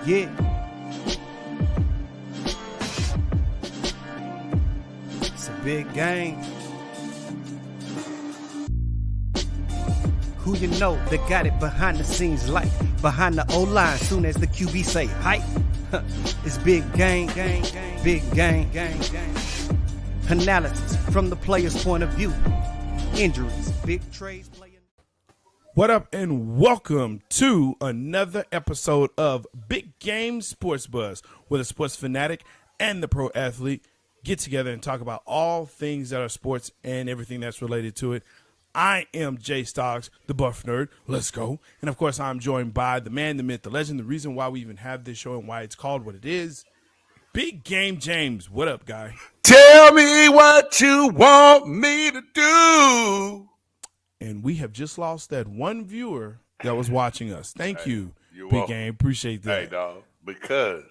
Yeah. It's a big game. Who you know that got it behind the scenes like behind the O-line soon as the QB say hype? It's big game, big game. Analysis from the player's point of view. Injuries, big trades, playing. What up, and welcome to another episode of Big Game Sports Buzz, where the sports fanatic and the pro athlete get together and talk about all things that are sports and everything that's related to it. I am Jay Stoggs, the Buff Nerd. Let's go. And, of course, I'm joined by the man, the myth, the legend, the reason why we even have this show and why it's called what it is, Big Game James. What up, guy? Tell me what you want me to do. And we have just lost that one viewer that was watching us. Thank you, Big welcome. Game. Appreciate that. Hey, dog, because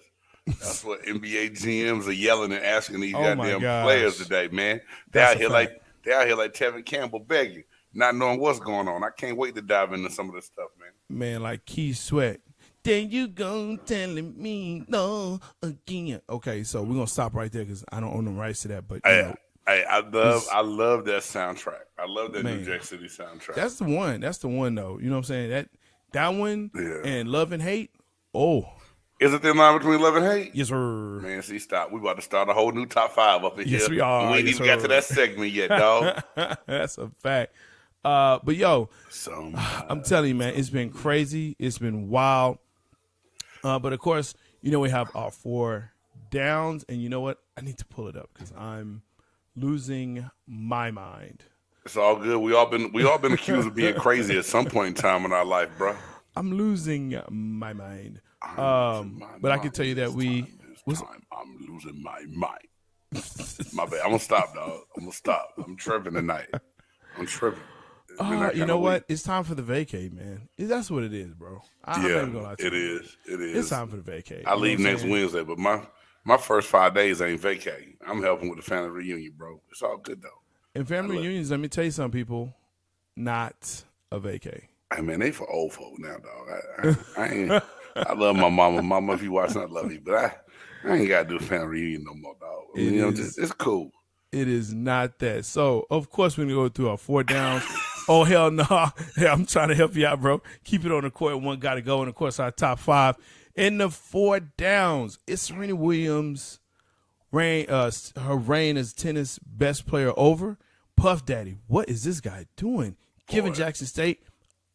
that's what NBA GMs are yelling and asking these goddamn players today, man. They out here like Tevin Campbell begging, not knowing what's going on. I can't wait to dive into some of this stuff, man. Man, like Keith Sweat. Then you go telling me no again. Okay, so we're gonna stop right there because I don't own the rights to that. But I love that soundtrack. I love that New Jack City soundtrack. That's the one. That's the one, though. You know what I'm saying? That one and Love and Hate. Oh, is it the line between love and hate? yes, sir. Man, see, stop. We about to start a whole new top five up in here. Yes, we are. We ain't even got to that segment yet, dog. That's a fact. But yo, I'm telling you, man, it's been crazy. It's been wild. But of course, you know we have our 4 downs, and you know what? I need to pull it up because I'm losing my mind. It's all good. We all been accused of being crazy at some point in time in our life, bro. I'm losing my mind. But I can tell you that I'm losing my mind. My bad. I'm gonna stop, dog. I'm tripping tonight. I'm tripping. You know what? It's time for the vacay, man. That's what it is, bro. I'm not even gonna lie to you. It is. It's time for the vacay. I leave next Wednesday, but my first 5 days ain't vacay. I'm helping with the family reunion, bro. It's all good though. And family reunions, let me tell you some people, not a vacay. Hey man, they for old folk now, dog. I love my mama. Mama, if you watching, I love you. But I ain't gotta do a family reunion no more, dog. It's cool. It is not that. So of course we're gonna go through our 4 downs. Oh hell no! Hey, I'm trying to help you out, bro. Keep it on the court. One got to go, and of course our top 5 in the 4 downs. It's Serena Williams. Her reign as tennis best player over. Puff Daddy, what is this guy doing? Giving Jackson State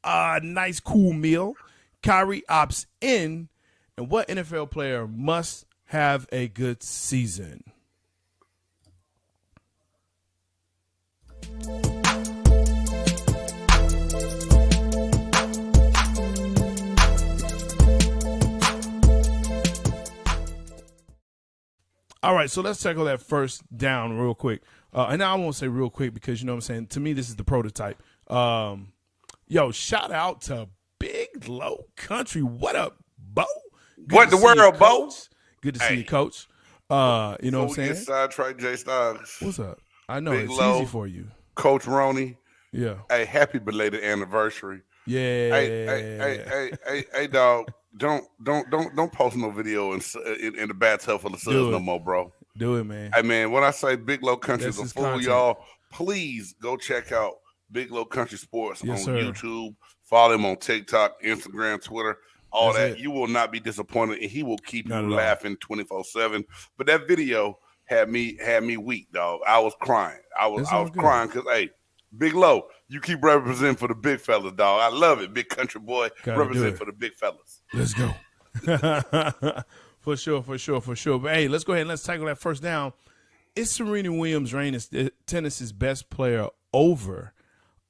a nice cool meal. Kyrie opts in, and what NFL player must have a good season? All right, so let's tackle that first down real quick. And I won't say real quick because, you know what I'm saying, to me, this is the prototype. Yo, shout out to Big Low Country. What up, Bo? What the world, Bo? Good to see you, Coach. You know what I'm saying? Sidetrack Jay Stoggs. What's up? I know Big it's Low, easy for you. Coach Roney. Yeah. Hey, happy belated anniversary. Yeah. Hey, dog. Don't post no video in the bathtub full of suds no more, bro. Do it, man. Hey, man, when I say Big Low Country is a fool, content. y'all, please go check out Big Low Country Sports on sir. YouTube. Follow him on TikTok, Instagram, Twitter, all That's that. it. You will not be disappointed, and he will keep Not you at all. laughing 24/7. But that video had me weak, dog. I was crying. I was crying because, hey, Big Low, you keep representing for the big fellas, dog. I love it. Big country boy, represent for the big fellas. Let's go. For sure. But, hey, let's go ahead and let's tackle that first down. It's Serena Williams' reign as tennis's best player over.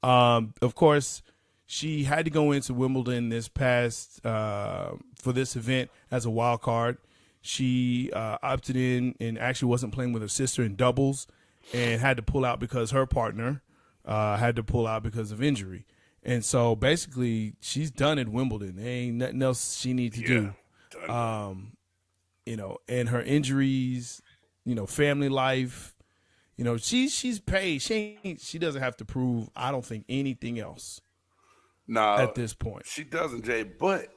Of course, she had to go into Wimbledon this past for this event as a wild card. She opted in and actually wasn't playing with her sister in doubles and had to pull out because her partner had to pull out because of injury. And so basically she's done at Wimbledon. There ain't nothing else she needs to do. You know, and her injuries, you know, family life, you know, she's paid. She doesn't have to prove, I don't think, anything else at this point. She doesn't, Jay, but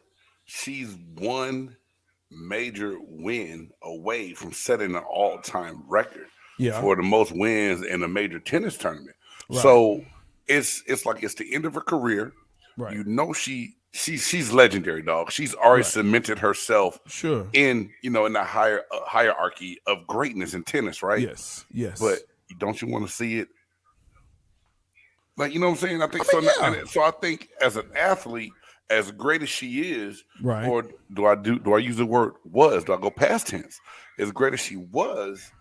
she's won major win away from setting an all-time record Yeah. for the most wins in a major tennis tournament. Right. So it's like it's the end of her career. Right. You know she's legendary, dog. She's already cemented herself in in the hierarchy of greatness in tennis, right? Yes. But don't you want to see it? Like, you know what I'm saying? I think so I think as an athlete, as great as she is, right? Or do I use the word was? Do I go past tense? As great as she was,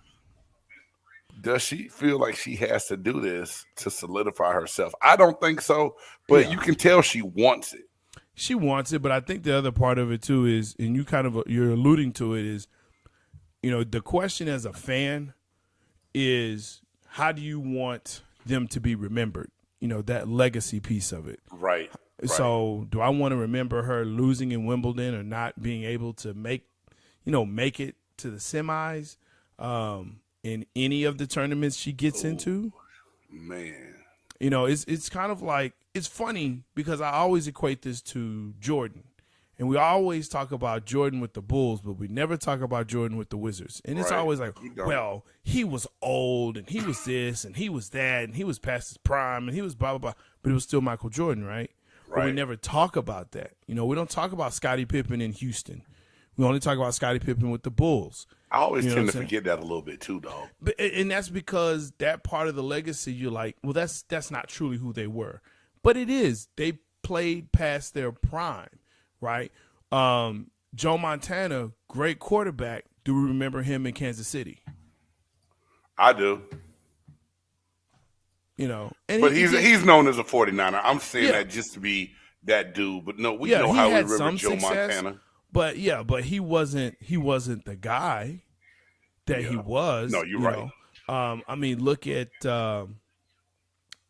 does she feel like she has to do this to solidify herself? I don't think so, but you can tell she wants it. She wants it, but I think the other part of it too is, and you're alluding to it, is, the question as a fan is, how do you want them to be remembered? That legacy piece of it. Right. So do I want to remember her losing in Wimbledon or not being able to make it to the semis in any of the tournaments she gets into? Man. It's kind of like, it's funny because I always equate this to Jordan. And we always talk about Jordan with the Bulls, but we never talk about Jordan with the Wizards. And it's always like, well, he was old and he was this and he was that and he was past his prime and he was blah, blah, blah. But it was still Michael Jordan, right? But we never talk about that. We don't talk about Scottie Pippen in Houston. We only talk about Scottie Pippen with the Bulls. I always tend to forget that a little bit too, dog. And that's because that part of the legacy, you're like, well, that's not truly who they were. But it is. They played past their prime, right? Joe Montana, great quarterback. Do we remember him in Kansas City? I do. And but he's known as a 49er. I'm saying that just to be that dude. But no, we know how we remember Joe Montana. But he wasn't the guy that he was. No, you're right. I mean, look at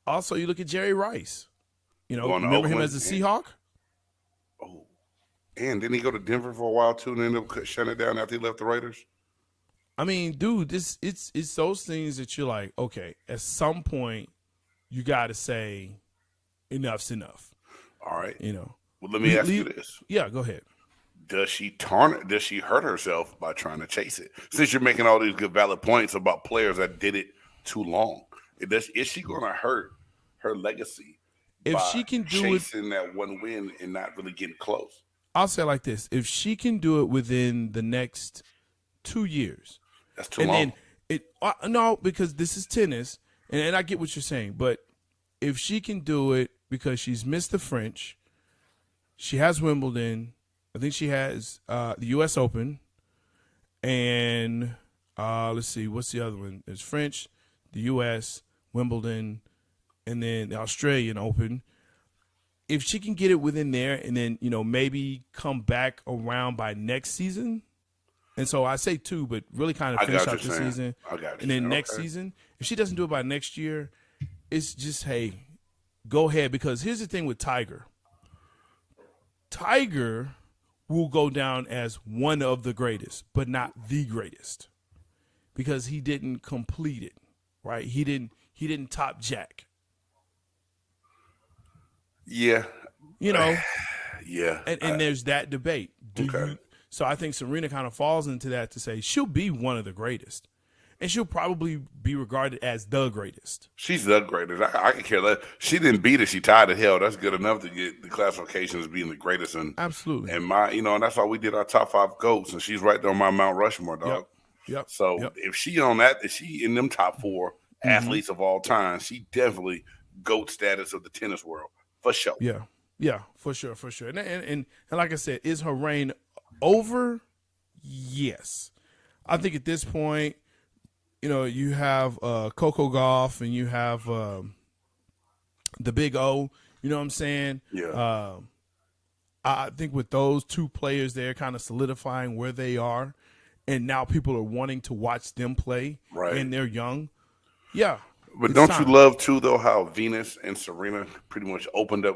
also you look at Jerry Rice. Remember him as a Seahawk? Oh, and didn't he go to Denver for a while too, and ended up shutting it down after he left the Raiders? I mean, dude, it's those things that you're like, okay, at some point you got to say enough's enough. All right. Well, let me ask you this. Yeah, go ahead. Does she hurt herself by trying to chase it? Since you're making all these good valid points about players that did it too long, is she going to hurt her legacy if she can do chasing that one win and not really getting close? I'll say it like this: if she can do it within the next 2 years, that's too long. Then no, because this is tennis, and I get what you're saying, but if she can do it because she's missed the French, she has Wimbledon. I think she has the U.S. Open, and let's see, what's the other one? There's French, the U.S., Wimbledon, and then the Australian Open. If she can get it within there and then, maybe come back around by next season. And so I say 2, but really kind of finish out this season. And then next season, if she doesn't do it by next year, it's just, hey, go ahead. Because here's the thing with Tiger. Tiger will go down as one of the greatest, but not the greatest, because he didn't complete it, right? He didn't top Jack. Yeah. Yeah. And there's that debate. So I think Serena kind of falls into that to say she'll be one of the greatest. And she'll probably be regarded as the greatest. She's the greatest. I can care less. She didn't beat it. She tied it. Hell, that's good enough to get the classification as being the greatest. And absolutely. And and that's why we did our top 5 GOATs. And she's right there on my Mount Rushmore, dog. Yep. So if she on that, if she in them top 4 athletes of all time, she definitely GOAT status of the tennis world for sure. Yeah, for sure. And like I said, is her reign over? Yes. I think at this point, you have Coco Gauff and you have the Big O. You know what I'm saying? Yeah. I think with those 2 players there kind of solidifying where they are, and now people are wanting to watch them play, right? And they're young. Yeah. But don't you love, too, though, how Venus and Serena pretty much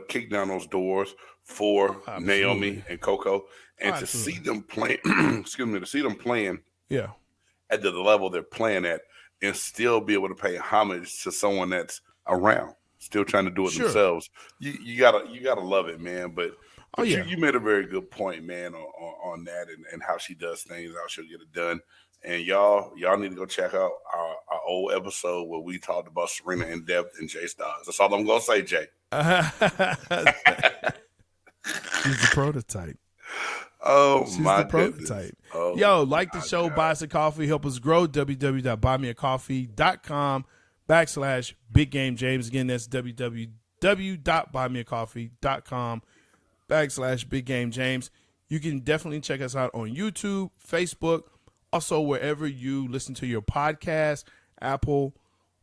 kicked down those doors for Naomi and Coco, and to see them playing, to see them playing at the level they're playing at and still be able to pay homage to someone that's around, still trying to do it themselves. You gotta love it, man. But But you made a very good point, man, on that and how she does things, how she'll get it done. And y'all need to go check out our old episode where we talked about Serena in depth and Jay Styles. That's all I'm gonna say, Jay. She's the prototype. Oh, she's my the prototype. Yo, like the show, buy us a coffee, help us grow. www.buymeacoffee.com/Big Game James. Again, that's www.buymeacoffee.com/Big Game James. You can definitely check us out on YouTube, Facebook, also wherever you listen to your podcast, Apple,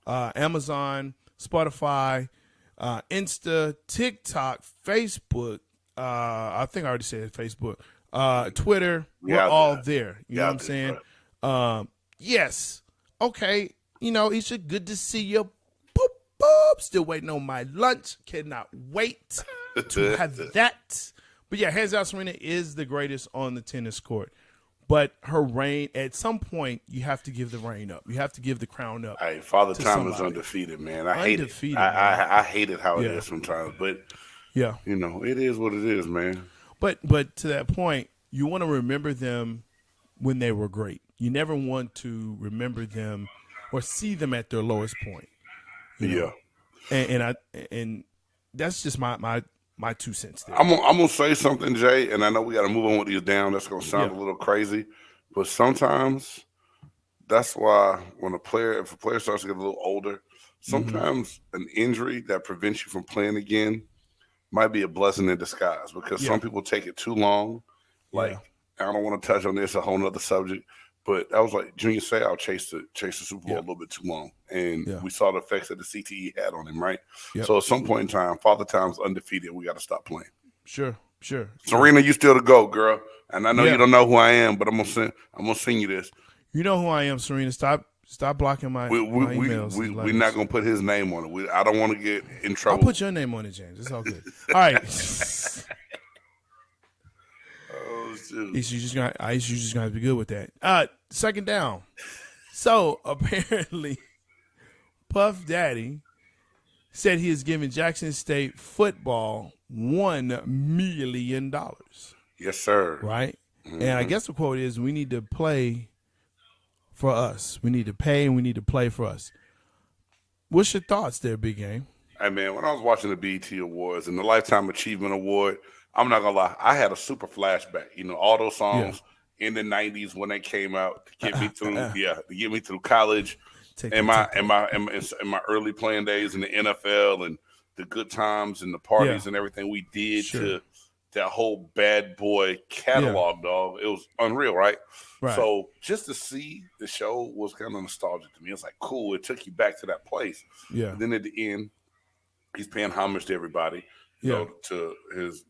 Amazon, Spotify, Insta, TikTok, Facebook. I think I already said Facebook. Twitter. We're all there. You know what I'm saying? Yes. Okay. You know, Isha, good to see you. Boop, boop. Still waiting on my lunch. Cannot wait to have that. But yeah, hands out, Serena is the greatest on the tennis court. But her reign, at some point, you have to give the reign up. You have to give the crown up. Hey, Father Time is undefeated, man. I hate it. I hate it how it is sometimes. But, you know, it is what it is, man. But to that point, you want to remember them when they were great. You never want to remember them or see them at their lowest point. You know? And that's just my 2 cents there. I'm gonna say something, Jay, and I know we got to move on with these down. That's gonna sound a little crazy, but sometimes that's why if a player starts to get a little older, sometimes an injury that prevents you from playing again might be a blessing in disguise, because some people take it too long. Like, I don't want to touch on this, a whole nother subject, but that was like Junior Seau chased the Super Bowl a little bit too long, and we saw the effects that the CTE had on him, right? So at some point in time, Father Time's undefeated. We got to stop playing. Sure. Serena, you still the GOAT, girl, and I know you don't know who I am, but I'm gonna send you this. You know who I am, Serena. Stop blocking my emails. We're not gonna put his name on it. I don't want to get in trouble. I'll put your name on it, James. It's all good. All right. You just gonna have to be good with that. Second down. So apparently, Puff Daddy said he is giving Jackson State football $1 million. Yes, sir. Right? And I guess the quote is, we need to play for us. We need to pay and we need to play for us. What's your thoughts there, Big Game? Hey, man, when I was watching the BET Awards and the Lifetime Achievement Award, I'm not gonna lie, I had a super flashback. You know, all those songs in the '90s when they came out to get me through, to get me through college, and my early playing days in the NFL, and the good times and the parties and everything we did to that whole Bad Boy catalog, dog. It was unreal, right? So just to see the show was kind of nostalgic to me. It's like, cool. It took you back to that place. And then at the end, he's paying homage to everybody. You know, to his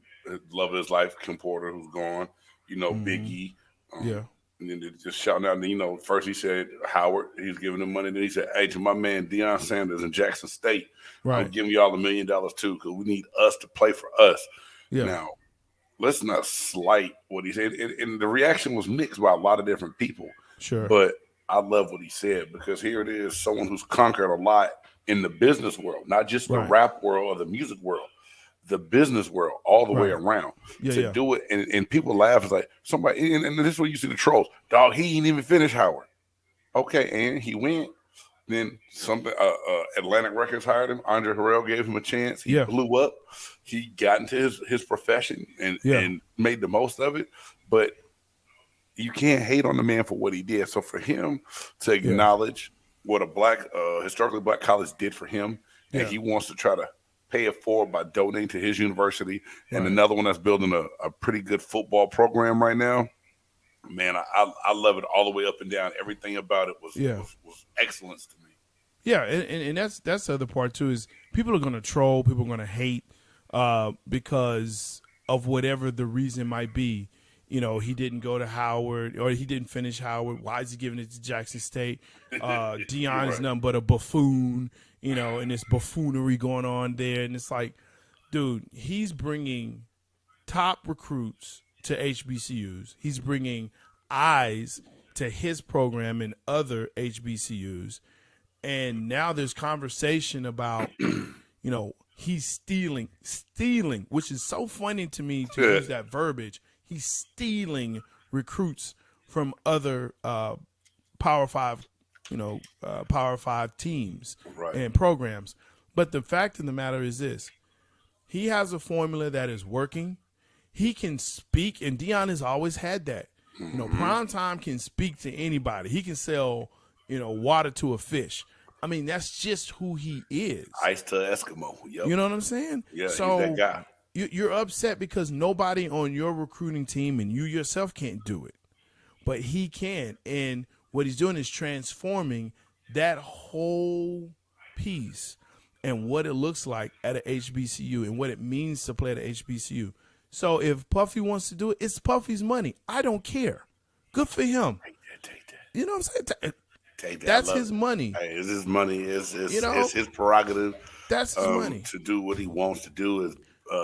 love of his life, Kim Porter, who's gone, you know, Big E. And then just shouting out, you know, first he said Howard, he's giving him money. Then he said, hey, to my man Deion Sanders in Jackson State, I'm giving y'all $1 million too, because we need us to play for us. Now, let's not slight what he said. And the reaction was mixed by a lot of different people. But I love what he said, because here it is, someone who's conquered a lot in the business world, not just the rap world or the music world. The business world all the way around to do it. And people laugh. It's like somebody, and this is where you see the trolls. Dog, he ain't even finished Howard. Okay, and he went. Then something, Atlantic Records hired him. Andre Harrell gave him a chance. He blew up. He got into his profession and made the most of it. But you can't hate on the man for what he did. So for him to acknowledge what a historically black college did for him, and he wants to try to pay it forward by donating to his university, and another one that's building a pretty good football program right now. Man, I love it all the way up and down. Everything about it was excellence to me. Yeah, and that's the other part too, is people are going to troll, people are going to hate because of whatever the reason might be. You know, he didn't go to Howard, or he didn't finish Howard. Why is he giving it to Jackson State? Deion is nothing but a buffoon, you know, and this buffoonery going on there. And it's like, dude, he's bringing top recruits to HBCUs. He's bringing eyes to his program and other HBCUs. And now there's conversation about, you know, he's stealing, which is so funny to me to use that verbiage. He's stealing recruits from other Power 5, Power 5 teams and programs. But the fact of the matter is this. He has a formula that is working. He can speak, and Deion has always had that. Prime Time can speak to anybody. He can sell, water to a fish. I mean, that's just who he is. Ice to Eskimo. Yep. You know what I'm saying? Yeah, so he's that guy. You're upset because nobody on your recruiting team and you yourself can't do it. But he can. And what he's doing is transforming that whole piece and what it looks like at a HBCU and what it means to play at a HBCU. So if Puffy wants to do it, it's Puffy's money. I don't care. Good for him. Take that. You know what I'm saying? Take that. That's his money. Hey, it's his money. It's his prerogative. That's his money. To do what he wants to do, as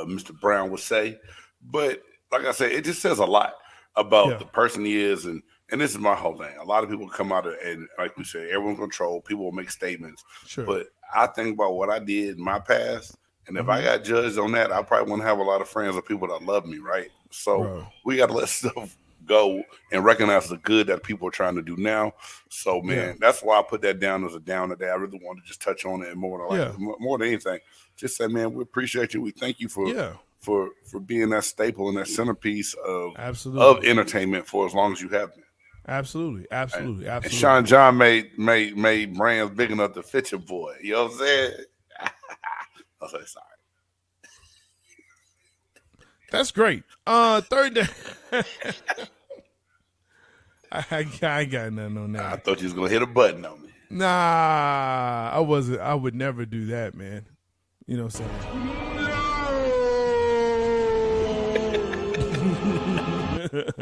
Mr. Brown would say. But like I said, it just says a lot about the person he is. And this is my whole thing. A lot of people come out and like we said, everyone's control. People will make statements. Sure. But I think about what I did in my past. And if I got judged on that, I probably wouldn't have a lot of friends or people that love me, right? So we got to let stuff go and recognize the good that people are trying to do now. So, man, that's why I put that down as a down today. I really wanted to just touch on it more than anything. Just say, man, we appreciate you. We thank you for being that staple and that centerpiece of entertainment for as long as you have been. Absolutely. And Sean John made brands big enough to fit your boy. You know what I'm saying? I'll say sorry. That's great. Third day. I got nothing on that. I thought you was gonna hit a button on me. Nah, I wasn't. I would never do that, man. You know what I'm saying?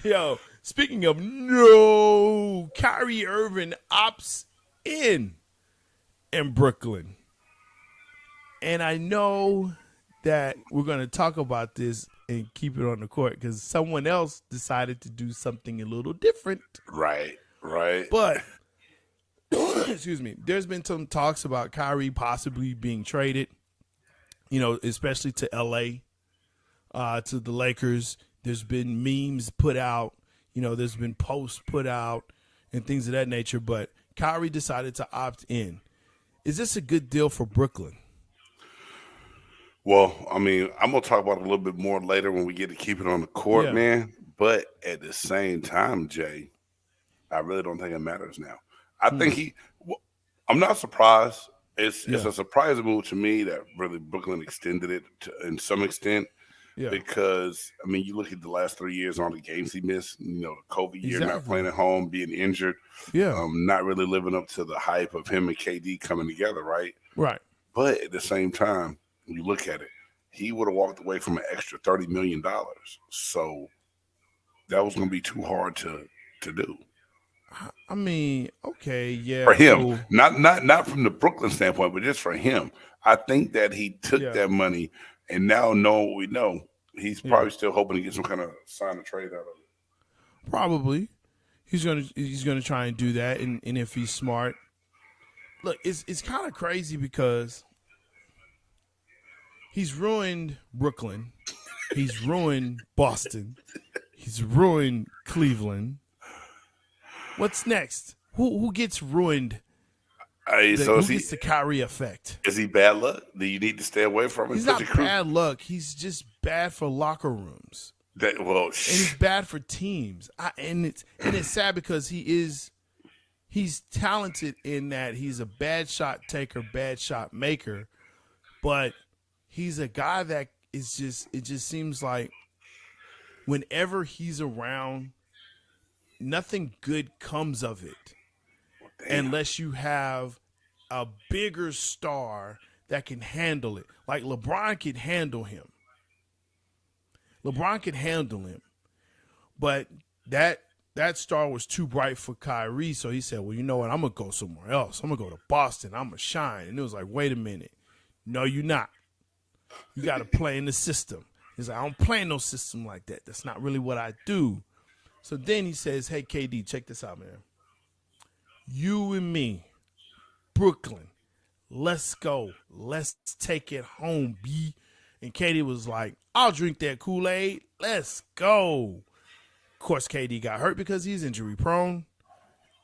Yo, speaking of Kyrie Irving opts in Brooklyn. And I know that we're going to talk about this and keep it on the court because someone else decided to do something a little different. Right. But, excuse me, there's been some talks about Kyrie possibly being traded, especially to L.A., to the Lakers. There's been memes put out, there's been posts put out and things of that nature. But Kyrie decided to opt in. Is this a good deal for Brooklyn? Well, I mean, I'm going to talk about it a little bit more later when we get to keep it on the court, man. But at the same time, Jay, I really don't think it matters now. I think I'm not surprised. It's a surprising move to me that really Brooklyn extended it in some extent. Yeah. Because, I mean, you look at the last 3 years, all the games he missed, the COVID year, not playing at home, being injured, not really living up to the hype of him and KD coming together, right? Right. But at the same time, when you look at it, he would have walked away from an extra $30 million. So that was going to be too hard to do. I mean, okay, yeah. For him, not from the Brooklyn standpoint, but just for him. I think that he took that money, and now knowing what we know, he's probably still hoping to get some kind of sign or trade out of it. Probably. He's gonna try and do that, and if he's smart. Look, it's kind of crazy because he's ruined Brooklyn. He's ruined Boston. He's ruined Cleveland. What's next? Who gets ruined? Who gets the Kyrie effect? Is he bad luck? Do you need to stay away from him? He's not bad luck. He's just bad for locker rooms. And he's bad for teams. And it's sad because he's talented in that he's a bad shot taker, bad shot maker, but he's a guy that it just seems like whenever he's around, nothing good comes of it unless you have a bigger star that can handle it. Like LeBron could handle him. But that star was too bright for Kyrie, so he said, well, you know what? I'm going to go somewhere else. I'm going to go to Boston. I'm going to shine. And it was like, wait a minute. No, you're not. You got to play in the system. He's like, I don't play in no system like that. That's not really what I do. So then he says, hey, KD, check this out, man. You and me, Brooklyn, Let's go. Let's take it home, B. And KD was like, I'll drink that Kool-Aid. Let's go. Of course, KD got hurt because he's injury prone.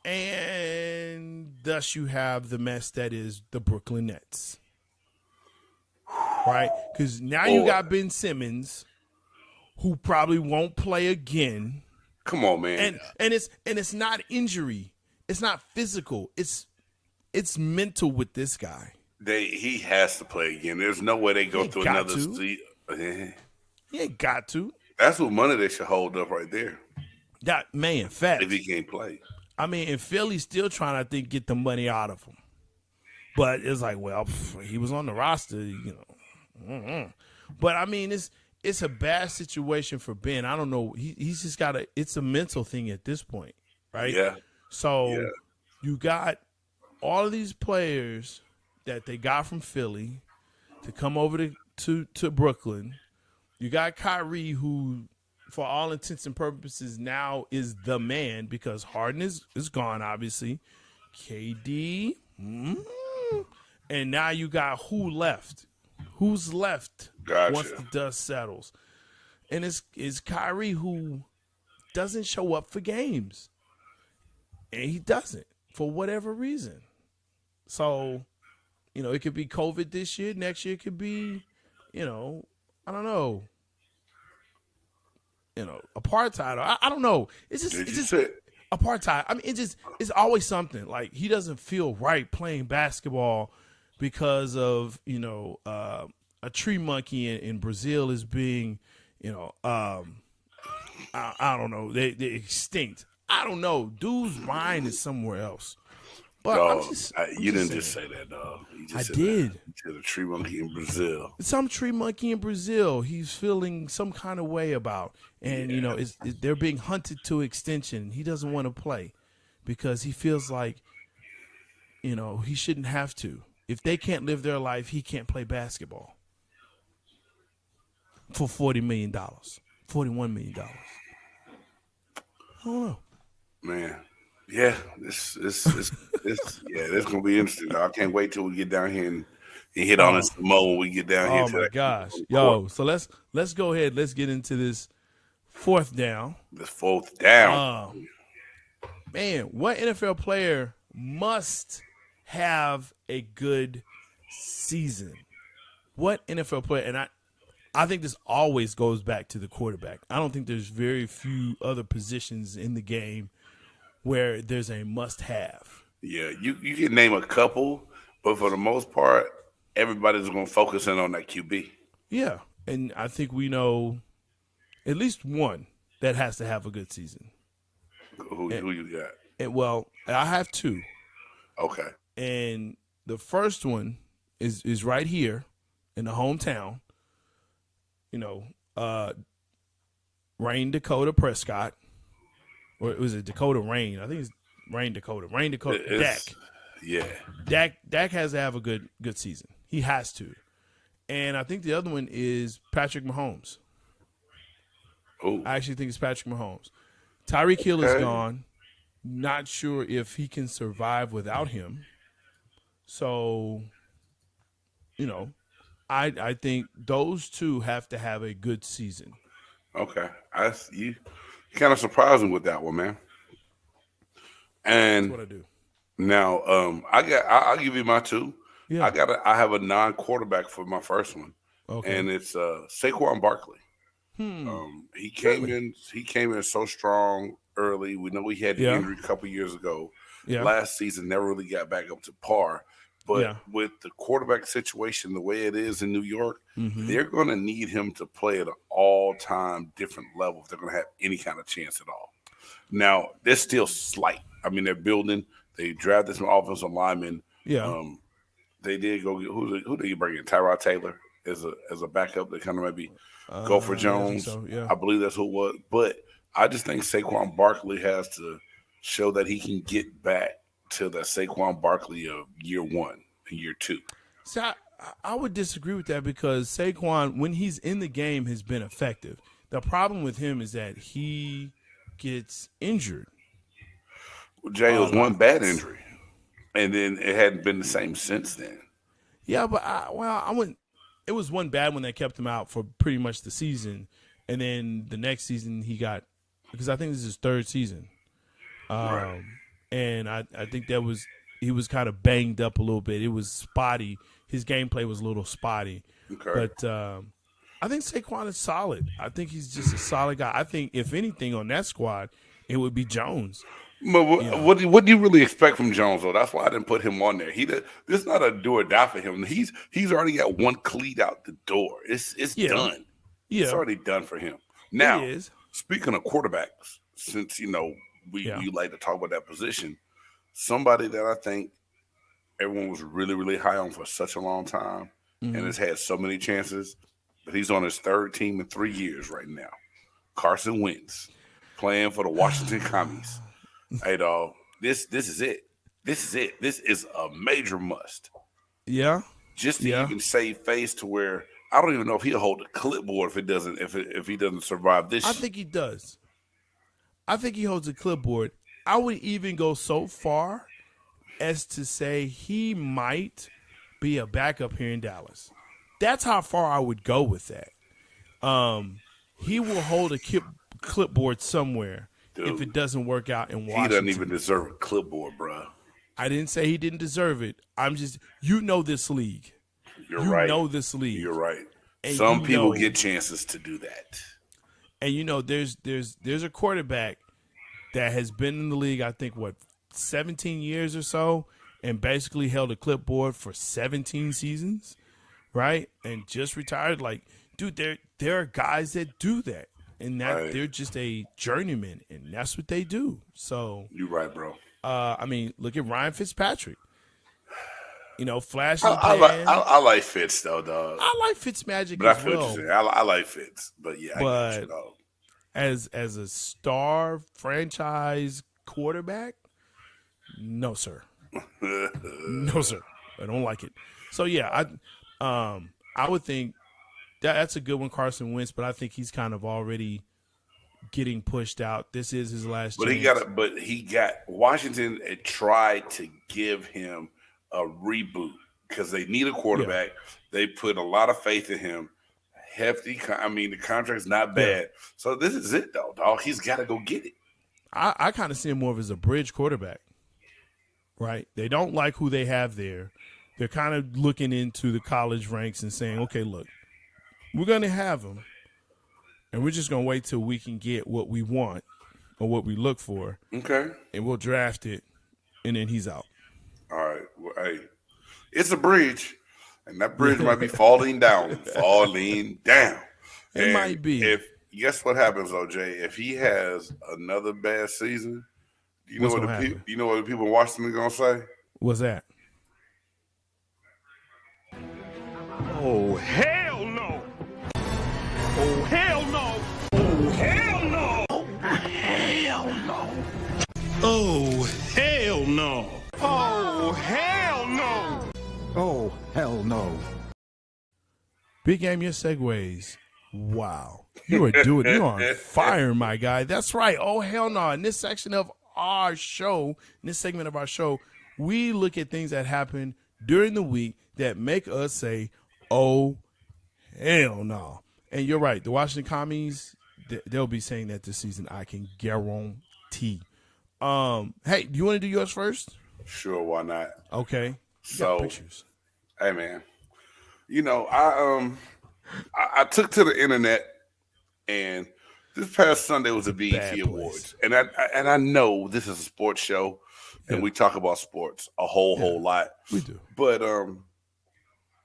And thus you have the mess that is the Brooklyn Nets. Right? Because now you got Ben Simmons, who probably won't play again. Come on, man. And it's not injury. It's not physical. It's mental with this guy. He has to play again. There's no way they go through another season. He ain't got to. That's what money they should hold up right there. That man, fact. If he can't play. I mean, and Philly's still trying, I think, get the money out of him. But it's like, well, he was on the roster, you know. Mm-hmm. But I mean, it's a bad situation for Ben. I don't know. He's just got it's a mental thing at this point, right? Yeah. So you got all of these players that they got from Philly to come over to Brooklyn. You got Kyrie, who, for all intents and purposes, now is the man because Harden is gone, obviously. KD. And now you got who left? Who's left once the dust settles? And it's Kyrie, who doesn't show up for games. And he doesn't, for whatever reason. So, you know, it could be COVID this year. Next year it could be, you know, I don't know. You know, apartheid. I don't know. It's just apartheid. I mean, it's always something. Like, he doesn't feel right playing basketball because of, you know, a tree monkey in Brazil is being, you know, I don't know, they extinct. I don't know. Dude's mind is somewhere else. But you didn't just say that, dog. I did. You said a tree monkey in Brazil. Some tree monkey in Brazil he's feeling some kind of way about. And, you know, they're being hunted to extinction. He doesn't want to play because he feels like, you know, he shouldn't have to. If they can't live their life, he can't play basketball for $40 million, $41 million. I don't know. Man. Yeah, this gonna be interesting. Though. I can't wait till we get down here and hit on this more when we get down here. Oh my gosh, yo! So let's go ahead. Let's get into this fourth down. This fourth down. Man, what NFL player must have a good season? What NFL player? And I think this always goes back to the quarterback. I don't think there's very few other positions in the game where there's a must-have. Yeah, you can name a couple, but for the most part, everybody's going to focus in on that QB. Yeah, and I think we know at least one that has to have a good season. Who you got? Well, I have two. Okay. And the first one is right here in the hometown. You know, Rain Dakota Prescott. Or was it Dakota Rain? I think it's Rain Dakota. Dak. Yeah. Dak has to have a good season. He has to. And I think the other one is Patrick Mahomes. Oh. I actually think it's Patrick Mahomes. Tyreek Hill is gone. Not sure if he can survive without him. So, you know, I think those two have to have a good season. Okay. You kind of surprising with that one, man. And that's what I do. Now, I'll give you my two. Yeah. I have a non-quarterback for my first one. Okay. And it's Saquon Barkley. He came in so strong early. We know he had the injury a couple years ago. Yeah. Last season never really got back up to par. But with the quarterback situation the way it is in New York, they're going to need him to play at an all-time different level if they're going to have any kind of chance at all. Now, they're still slight. I mean, they're building. They drafted some offensive linemen. Yeah. They did go get who did you bring in? Tyrod Taylor as a backup. They kind of maybe go for Jones. I believe that's who it was. But I just think Saquon Barkley has to show that he can get back to that Saquon Barkley of year one and year two. See, I would disagree with that because Saquon, when he's in the game, has been effective. The problem with him is that he gets injured. Well, Jay, it was one bad injury, and then it hadn't been the same since then. Yeah, but I wouldn't. It was one bad one that kept him out for pretty much the season, and then the next season he got, because I think this is his third season. Right. And I think he was kind of banged up a little bit. It was spotty. His gameplay was a little spotty. Okay. But I think Saquon is solid. I think he's just a solid guy. I think if anything on that squad, it would be Jones. But what do you really expect from Jones though? That's why I didn't put him on there. This is not a do or die for him. He's already got one cleat out the door. It's done. Yeah, it's already done for him. Now, it is. Speaking of quarterbacks, since we like to talk about that position, somebody that I think everyone was really, really high on for such a long time and has had so many chances, but he's on his third team in 3 years right now. Carson Wentz, playing for the Washington Commies. Hey, dog, this is it. This is it. This is a major must. Yeah. Just to even save face to where I don't even know if he'll hold the clipboard if he doesn't survive this. I think he does. I think he holds a clipboard. I would even go so far as to say he might be a backup here in Dallas. That's how far I would go with that. He will hold a clipboard somewhere. Dude, if it doesn't work out in Washington. He doesn't even deserve a clipboard, bro. I didn't say he didn't deserve it. I'm just, this league. You're right. You know this league. You're right. And some people get chances to do that. And there's a quarterback that has been in the league, I think, 17 years or so, and basically held a clipboard for 17 seasons, right? And just retired. Like, dude, there are guys that do that. And that they're just a journeyman, and that's what they do. So you're right, bro. I mean, look at Ryan Fitzpatrick. Flash. I like Fitz though, dog. I like Fitzmagic but as well. What you're saying. I like Fitz, but yeah, I get you, dog. As a star franchise quarterback, no sir, no sir, I don't like it. So yeah, I would think. That's a good one, Carson Wentz, but I think he's kind of already getting pushed out. This is his last chance. But he got Washington had tried to give him a reboot because they need a quarterback. Yeah. They put a lot of faith in him. Hefty. The contract's not bad. Yeah. So this is it, though, dog. He's got to go get it. I kind of see him more of as a bridge quarterback, right? They don't like who they have there. They're kind of looking into the college ranks and saying, okay, look, we're going to have him, and we're just going to wait till we can get what we want or what we look for. Okay. And we'll draft it, and then he's out. All right. Well, hey, it's a bridge, and that bridge might be falling down. It might be. Guess what happens, OJ? If he has another bad season, you know what the people in Washington are going to say? What's that? Oh, hell no. Oh, hell no. Oh, hell no. Oh, hell no. Oh, hell no. Oh, hell no. Oh, hell no. Big Game, your segues. Wow. You are on fire, my guy. That's right. Oh, hell no. In this section of our show, in this segment of our show, we look at things that happen during the week that make us say, oh, hell no. And you're right. The Washington Commies, they'll be saying that this season, I can guarantee. Hey, do you want to do yours first? Sure, why not? Okay. So, pictures. Hey, man. I took to the internet, and this past Sunday was the BET Awards. And I know this is a sports show, and we talk about sports a whole lot. We do. But,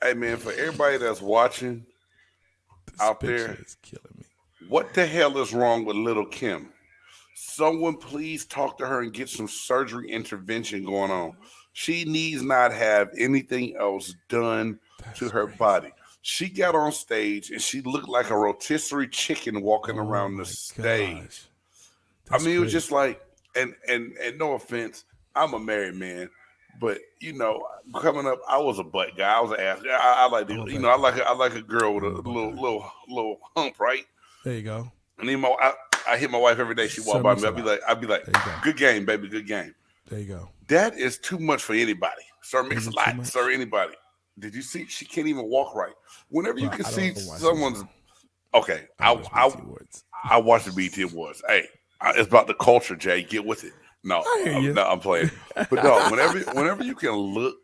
hey, man, for everybody that's watching out there, is killing me. What the hell is wrong with Little Kim? Someone please talk to her and get some surgery intervention going on. She needs not have anything else done to her body. She got on stage and she looked like a rotisserie chicken walking around the stage. It was just like, and no offense, I'm a married man. But coming up, I was a butt guy. I was an ass. I like I like a girl with a little hump, right? There you go. And then I hit my wife every day. She walked by me. I'd be like, good game, baby, good game. There you go. That is too much for anybody. Sir Mix-a-Lot, sir, anybody. Did you see? She can't even walk right. Whenever you can see watch someone's this. okay, I watched the BET Awards. Hey, it's about the culture, Jay. Get with it. No, I'm playing. But no, whenever you can look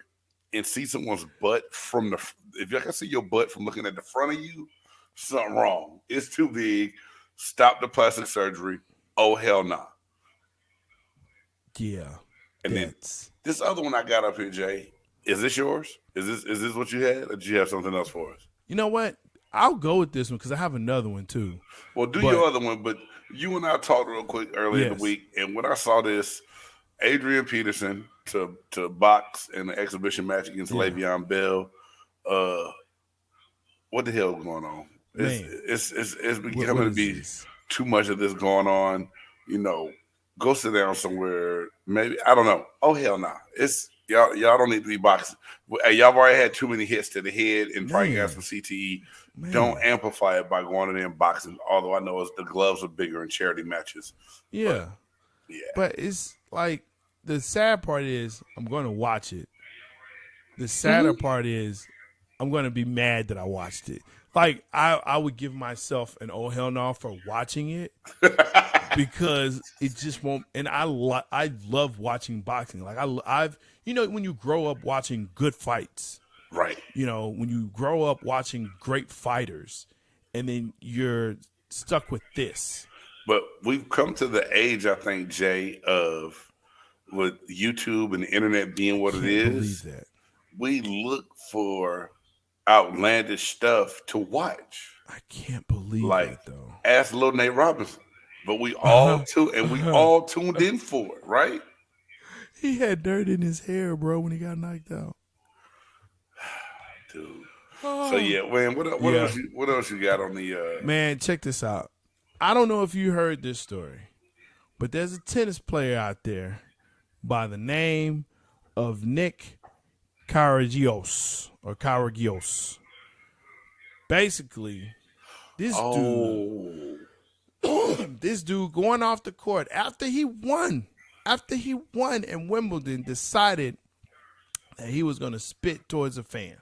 and see someone's butt from the, if you can see your butt from looking at the front of you, something wrong. It's too big. Stop the plastic surgery. Oh hell no. Nah. Yeah. And then this other one I got up here, Jay. Is this yours? Is this what you had, or did you have something else for us? You know what? I'll go with this one because I have another one too. Well, your other one, but you and I talked real quick earlier in the week, and when I saw this, Adrian Peterson to box in the exhibition match against Le'Veon Bell. What the hell is going on? It's becoming to be too much of this going on. You know, go sit down somewhere. Maybe I don't know. Oh hell no! It's y'all don't need to be boxing. Hey, y'all have already had too many hits to the head and probably got some CTE. Man. Don't amplify it by going in there and boxing. Although I know the gloves are bigger in charity matches. Yeah. But it's like the sad part is I'm going to watch it. The sadder part is I'm going to be mad that I watched it. Like I would give myself an oh hell no for watching it because it just won't. And I love watching boxing. Like I've when you grow up watching good fights. Right. You know, when you grow up watching great fighters and then you're stuck with this. But we've come to the age, I think, Jay, of with YouTube and the internet being what it is. Believe that. We look for outlandish stuff to watch. I can't believe that, though. Ask Lil Nate Robinson. But we all all tuned in for it, right? He had dirt in his hair, bro, when he got knocked out. Dude. So man, what else you got on the Man, check this out. I don't know if you heard this story, but there's a tennis player out there by the name of Nick Kyrgios. Basically, this dude going off the court after he won in Wimbledon decided that he was going to spit towards a fan.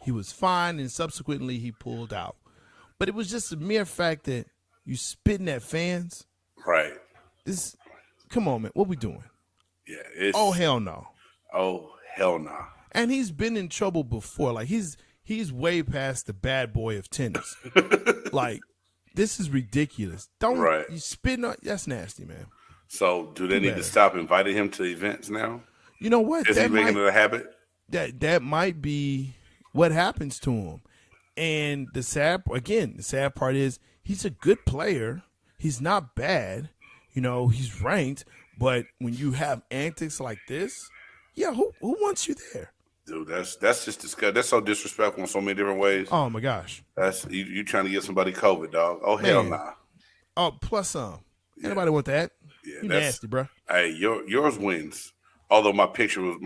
He was fine, and subsequently he pulled out. But it was just a mere fact that you spitting at fans. Right. Come on, man. What we doing? Yeah. Oh, hell no. Oh, hell no. And he's been in trouble before. Like, he's way past the bad boy of tennis. Like, this is ridiculous. You spitting on, that's nasty, man. So, do they need to stop inviting him to events now? You know what? Is he making it a habit? That might be what happens to him. And the sad part is he's a good player. He's not bad. You know, he's ranked. But when you have antics like this, who wants you there? Dude, that's just disgusting. That's so disrespectful in so many different ways. Oh, my gosh. That's you trying to get somebody COVID, dog. Oh, hell nah. Oh, plus some. Anybody want that? Yeah, you nasty, bro. Hey, yours wins. Although my picture was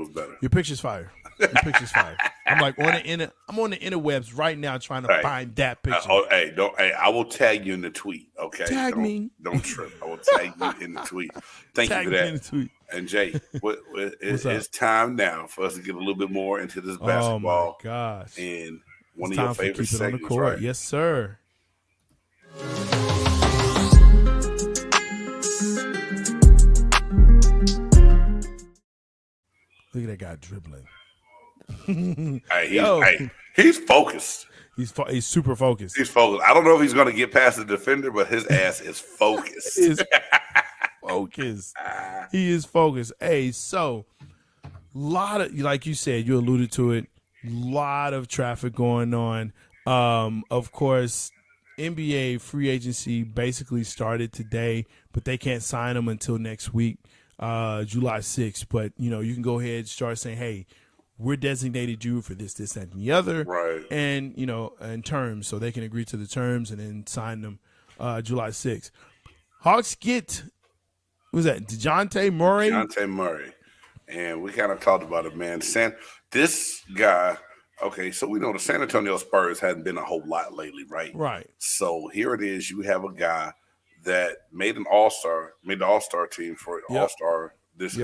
better. Your picture's fire. I'm like I'm on the interwebs right now trying to find that picture. I will tag you in the tweet. Okay, tag me. Don't trip. I will tag you in the tweet. Thank you for that. In the tweet. And Jay, it's time now for us to get a little bit more into this basketball. Oh my gosh! And one of your favorite segments, on the court. Right? Yes, sir. Look at that guy dribbling. He's focused. He's super focused. He's focused. I don't know if he's going to get past the defender, but his ass is focused. He is focused. Hey, so lot of, like you said, you alluded to it, lot of traffic going on. Of course, NBA free agency basically started today, but they can't sign them until next week, July 6th. But, you can go ahead and start saying, hey, we're designated you for this, that, and the other. Right. And, in terms, so they can agree to the terms and then sign them July 6th. Hawks get, who's that, DeJounte Murray? DeJounte Murray. And we kind of talked about it, man. This guy, okay, so we know the San Antonio Spurs hadn't been a whole lot lately, right? Right. So here it is. You have a guy that made the All-Star team for All-Star this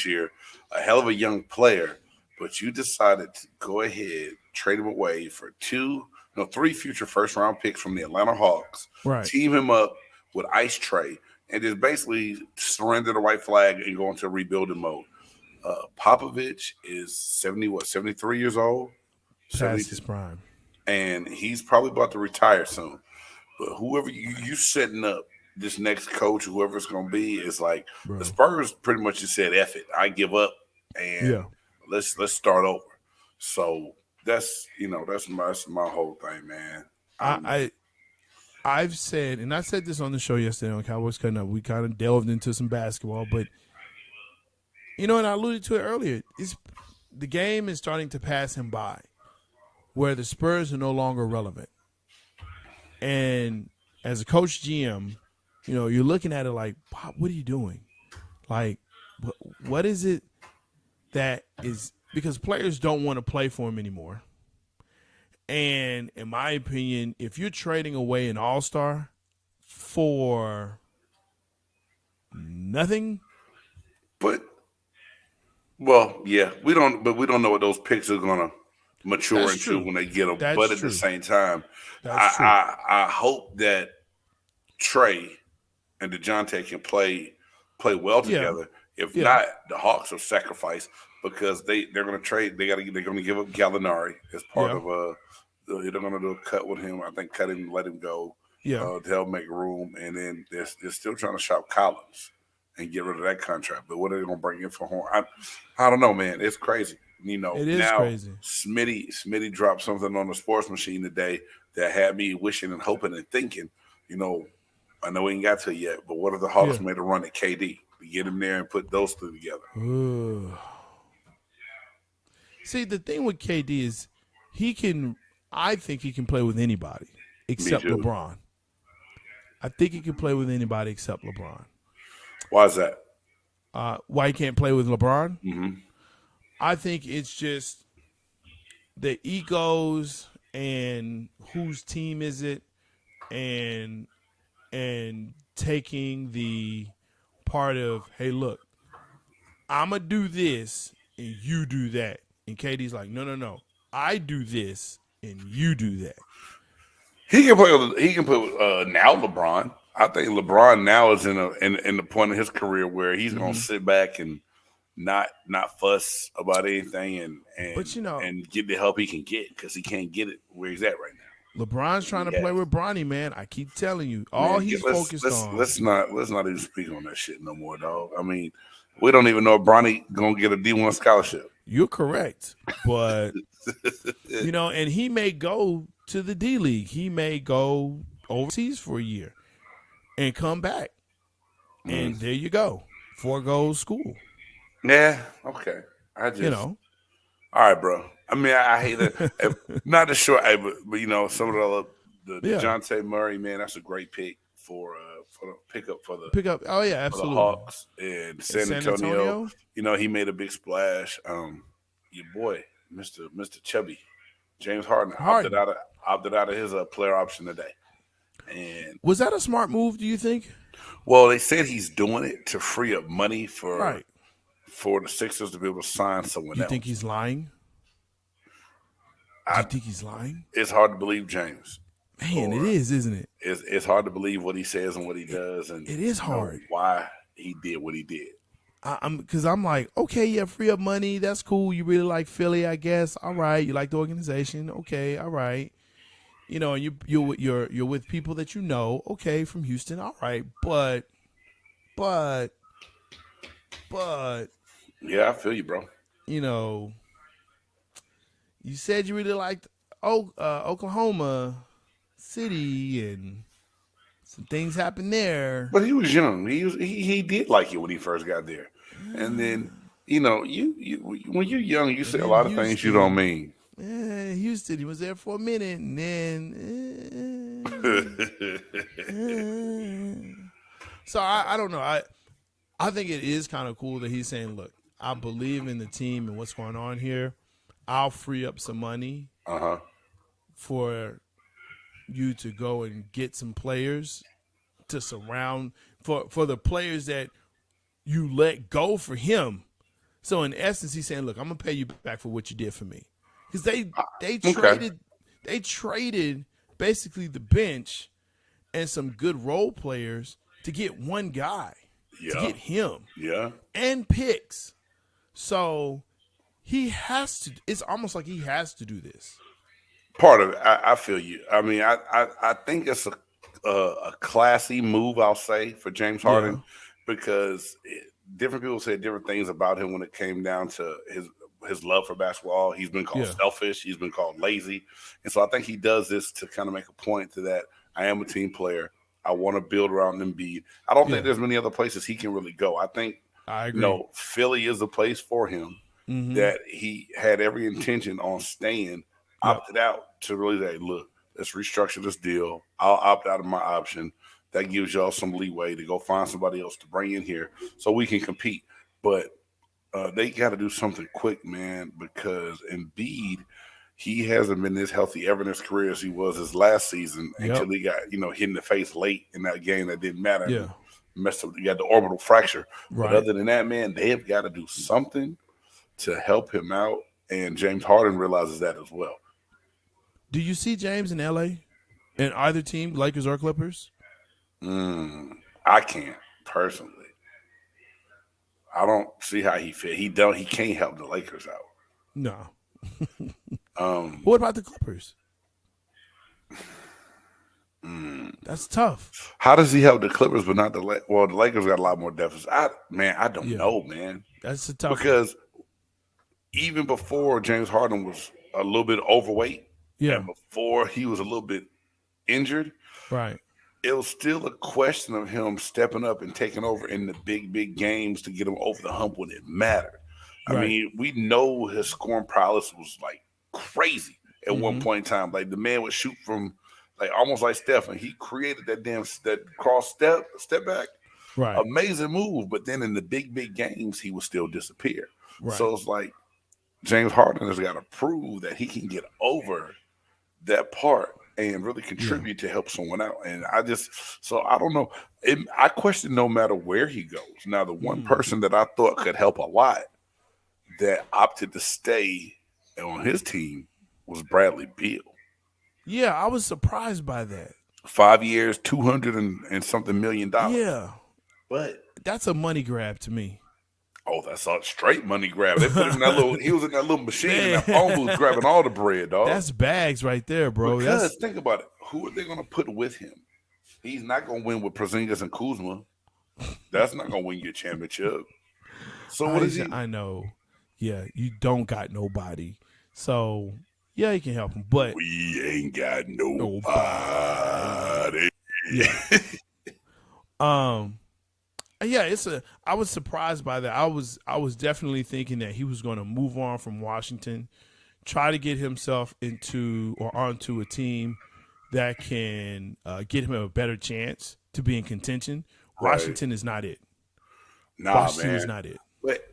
year, a hell of a young player, but you decided to go ahead, trade him away for 3 future first-round picks from the Atlanta Hawks, right? Team him up with Ice Trae, and just basically surrender the white flag and go into rebuilding mode. Popovich is 73 years old, past his prime, and he's probably about to retire soon. But whoever you setting up this next coach, whoever it's going to be, is like the Spurs pretty much just said, "F it, I give up, and let's start over." So that's my whole thing, man. I've said, and I said this on the show yesterday on Cowboys Cutting Up. We kind of delved into some basketball, but and I alluded to it earlier. The game is starting to pass him by, where the Spurs are no longer relevant. And as a coach GM, you're looking at it like, Pop, what are you doing? Like, what is it that is – because players don't want to play for him anymore. And in my opinion, if you're trading away an all-star for nothing – we don't know what those picks are going to mature into when they get them. But at the same time, I hope that Trae and DeJounte can play well together. If not, the Hawks will sacrifice because they're going to trade. They're going to give up Gallinari as part of they're going to do a cut with him. I think cut him, let him go. They'll make room, and then they're still trying to shop Collins and get rid of that contract. But what are they going to bring in for Horn? I don't know, man. It's crazy. It is crazy. Smitty dropped something on the sports machine today that had me wishing and hoping and thinking, I know we ain't got to it yet, but what if the Hawks made a run at KD? We get him there and put those two together. Ooh. See, the thing with KD is I think he can play with anybody except LeBron. I think he can play with anybody except LeBron. Why is that? Why he can't play with LeBron? Mm-hmm. I think it's just the egos and whose team is it, and taking the part of, hey, look, I'm gonna do this and you do that, and KD's like, no, I do this and you do that. He can play with now LeBron. I think LeBron now is in the point of his career where he's gonna sit back and not fuss about anything and get the help he can get because he can't get it where he's at right now. LeBron's trying to play with Bronny, man. I keep telling you, he's focused on. Let's not even speak on that shit no more, dog. I mean, we don't even know if Bronny gonna get a D1 scholarship. You're correct, but and he may go to the D League. He may go overseas for a year and come back, and there you go, forego school. Yeah, okay. All right, bro. I mean, I hate that. Not the short, but some of the DeJounte Murray, man, that's a great pick for the pickup for the Oh yeah, absolutely. For the Hawks and San Antonio. He made a big splash. Your boy, Mr. Chubby, James Harden opted out of his player option today. And was that a smart move? Do you think? Well, they said he's doing it to free up money for the Sixers to be able to sign someone else. You think he's lying? Do you think he's lying? It's hard to believe, James. Man, it is, isn't it? It's hard to believe what he says and what he does, and it is hard. Why he did what he did. Because I'm like, okay, free up money. That's cool. You really like Philly, I guess. All right, you like the organization. Okay, all right. And you're with people that you know. Okay, from Houston. All right, but. Yeah, I feel you, bro. You said you really liked Oklahoma City, and some things happened there. But he was young. He did like it when he first got there, and then you when you're young, you say a lot of things you don't mean. Yeah, Houston. He was there for a minute, and then. So I don't know. I think it is kind of cool that he's saying, look, I believe in the team and what's going on here. I'll free up some money for you to go and get some players to surround for the players that you let go for him. So in essence, he's saying, "Look, I'm gonna pay you back for what you did for me," because they traded basically the bench and some good role players to get one guy, to get him, and picks. So he has to. It's almost like he has to do this. Part of it, I feel you. I mean, I think it's a classy move, I'll say, for James Harden, because different people say different things about him when it came down to his love for basketball. He's been called selfish. He's been called lazy. And so I think he does this to kind of make a point to that I am a team player. I want to build around Embiid. I don't think there's many other places he can really go. I think Philly is the place for him, that he had every intention on staying, opted out to really say, look, let's restructure this deal. I'll opt out of my option. That gives y'all some leeway to go find somebody else to bring in here so we can compete. But they got to do something quick, man, because Embiid, he hasn't been this healthy ever in his career as he was his last season until he got, hit in the face late in that game that didn't matter. Yeah. Messed up. He got the orbital fracture. Right. But other than that, man, they have got to do something to help him out. And James Harden realizes that as well. Do you see James in LA in either team, Lakers or Clippers? I can't personally. I don't see how he fit. He can't help the Lakers out. No. What about the Clippers? That's tough. How does he help the Clippers but not the Lakers? Well, the Lakers got a lot more deficits. I don't know, man. That's a tough because even before James Harden was a little bit overweight, and before he was a little bit injured, right? It was still a question of him stepping up and taking over in the big games to get him over the hump when it mattered. I mean, we know his scoring prowess was like crazy at one point in time. Like the man would shoot from like almost like Stephen. He created that cross step back. Right. Amazing move. But then in the big games, he would still disappear. Right. So it's like James Harden has got to prove that he can get over that part and really contribute to help someone out. And I don't know. I question no matter where he goes. Now, the one person that I thought could help a lot that opted to stay on his team was Bradley Beal. Yeah, I was surprised by that. 5 years, $200 and something million. Yeah. But that's a money grab to me. Oh, that's a straight money grab. They put him in that he was in that little machine in that phone booth grabbing all the bread, dog. That's bags right there, bro. Because think about it. Who are they going to put with him? He's not going to win with Porzingis and Kuzma. That's not going to win you a championship. So what is he? I know. Yeah, you don't got nobody. So, yeah, you can help him. But we ain't got nobody. Yeah. Yeah, I was surprised by that. I was definitely thinking that he was going to move on from Washington, try to get himself onto a team that can get him a better chance to be in contention. Right. Washington is not it. Washington is not it. But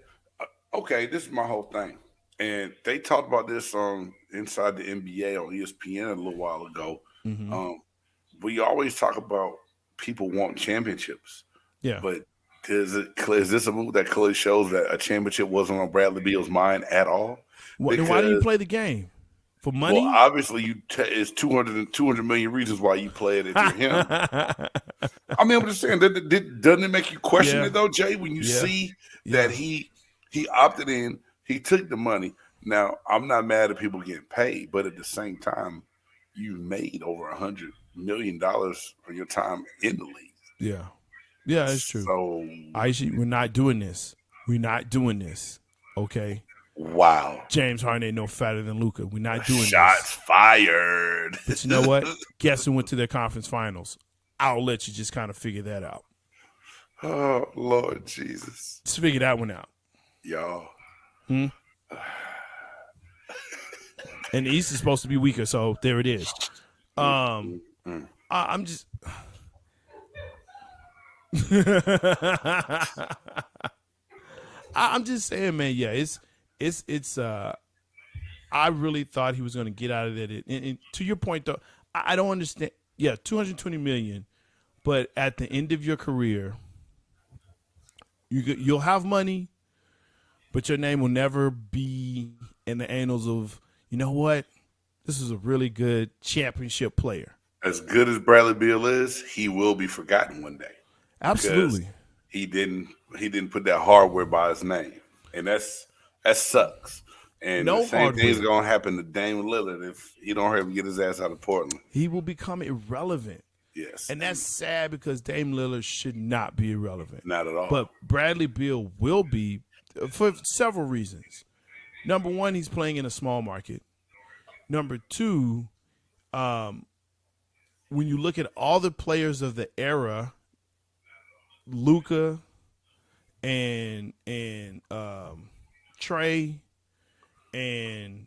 okay, this is my whole thing. And they talked about this inside the NBA on ESPN a little while ago. We always talk about people want championships. Yeah. But is this a move that clearly shows that a championship wasn't on Bradley Beal's mind at all? Then why do you play the game? For money? Well, obviously, it's 200 million reasons why you play it if you're him. I mean, I'm just saying, doesn't it make you question it, though, Jay, when you see that he opted in, he took the money. Now, I'm not mad at people getting paid, but at the same time, you made over $100 million for your time in the league. Yeah. Yeah, that's true. So, we're not doing this. We're not doing this. Okay? Wow. James Harden ain't no fatter than Luka. We're not doing Shots fired. But you know what? Guess who went to their conference finals? I'll let you just kind of figure that out. Oh, Lord Jesus. Let's figure that one out. Y'all. And the East is supposed to be weaker, so there it is. I'm just I'm just saying, man, yeah, it's I really thought he was going to get out of that. And to your point, though, I don't understand. Yeah, $220 million, but at the end of your career, You'll have money, but your name will never be in the annals of, you know what? This is a really good championship player. As good as Bradley Beal is, he will be forgotten one day. Absolutely. He didn't put that hardware by his name. And that sucks. And No the same hardware. thing's gonna happen to Dame Lillard if he don't hurry up and get his ass out of Portland. He will become irrelevant. Yes. And that's sad because Dame Lillard should not be irrelevant. Not at all. But Bradley Beal will be for several reasons. Number one, he's playing in a small market. Number two, when you look at all the players of the era, Luka and Trey and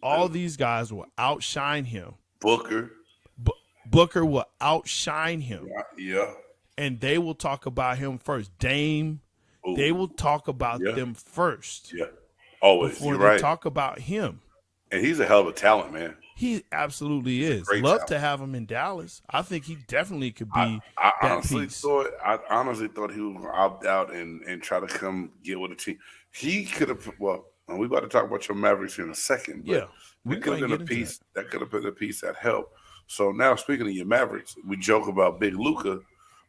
all these guys will outshine him. Booker. Booker will outshine him. Yeah. And they will talk about him first. Dame, Ooh. they will talk about them first. Yeah. Always. Before You're they right. talk about him. And he's a hell of a talent, man. He absolutely is. great Love talent. to have him in Dallas. I think he definitely could be I that honestly piece. thought he was gonna opt out and try to come get with a team. He could have and we about to talk about your Mavericks in a second, but Yeah, we that could have gonna been a get into piece that could have been a piece that helped. So now speaking of your Mavericks, we joke about Big Luka.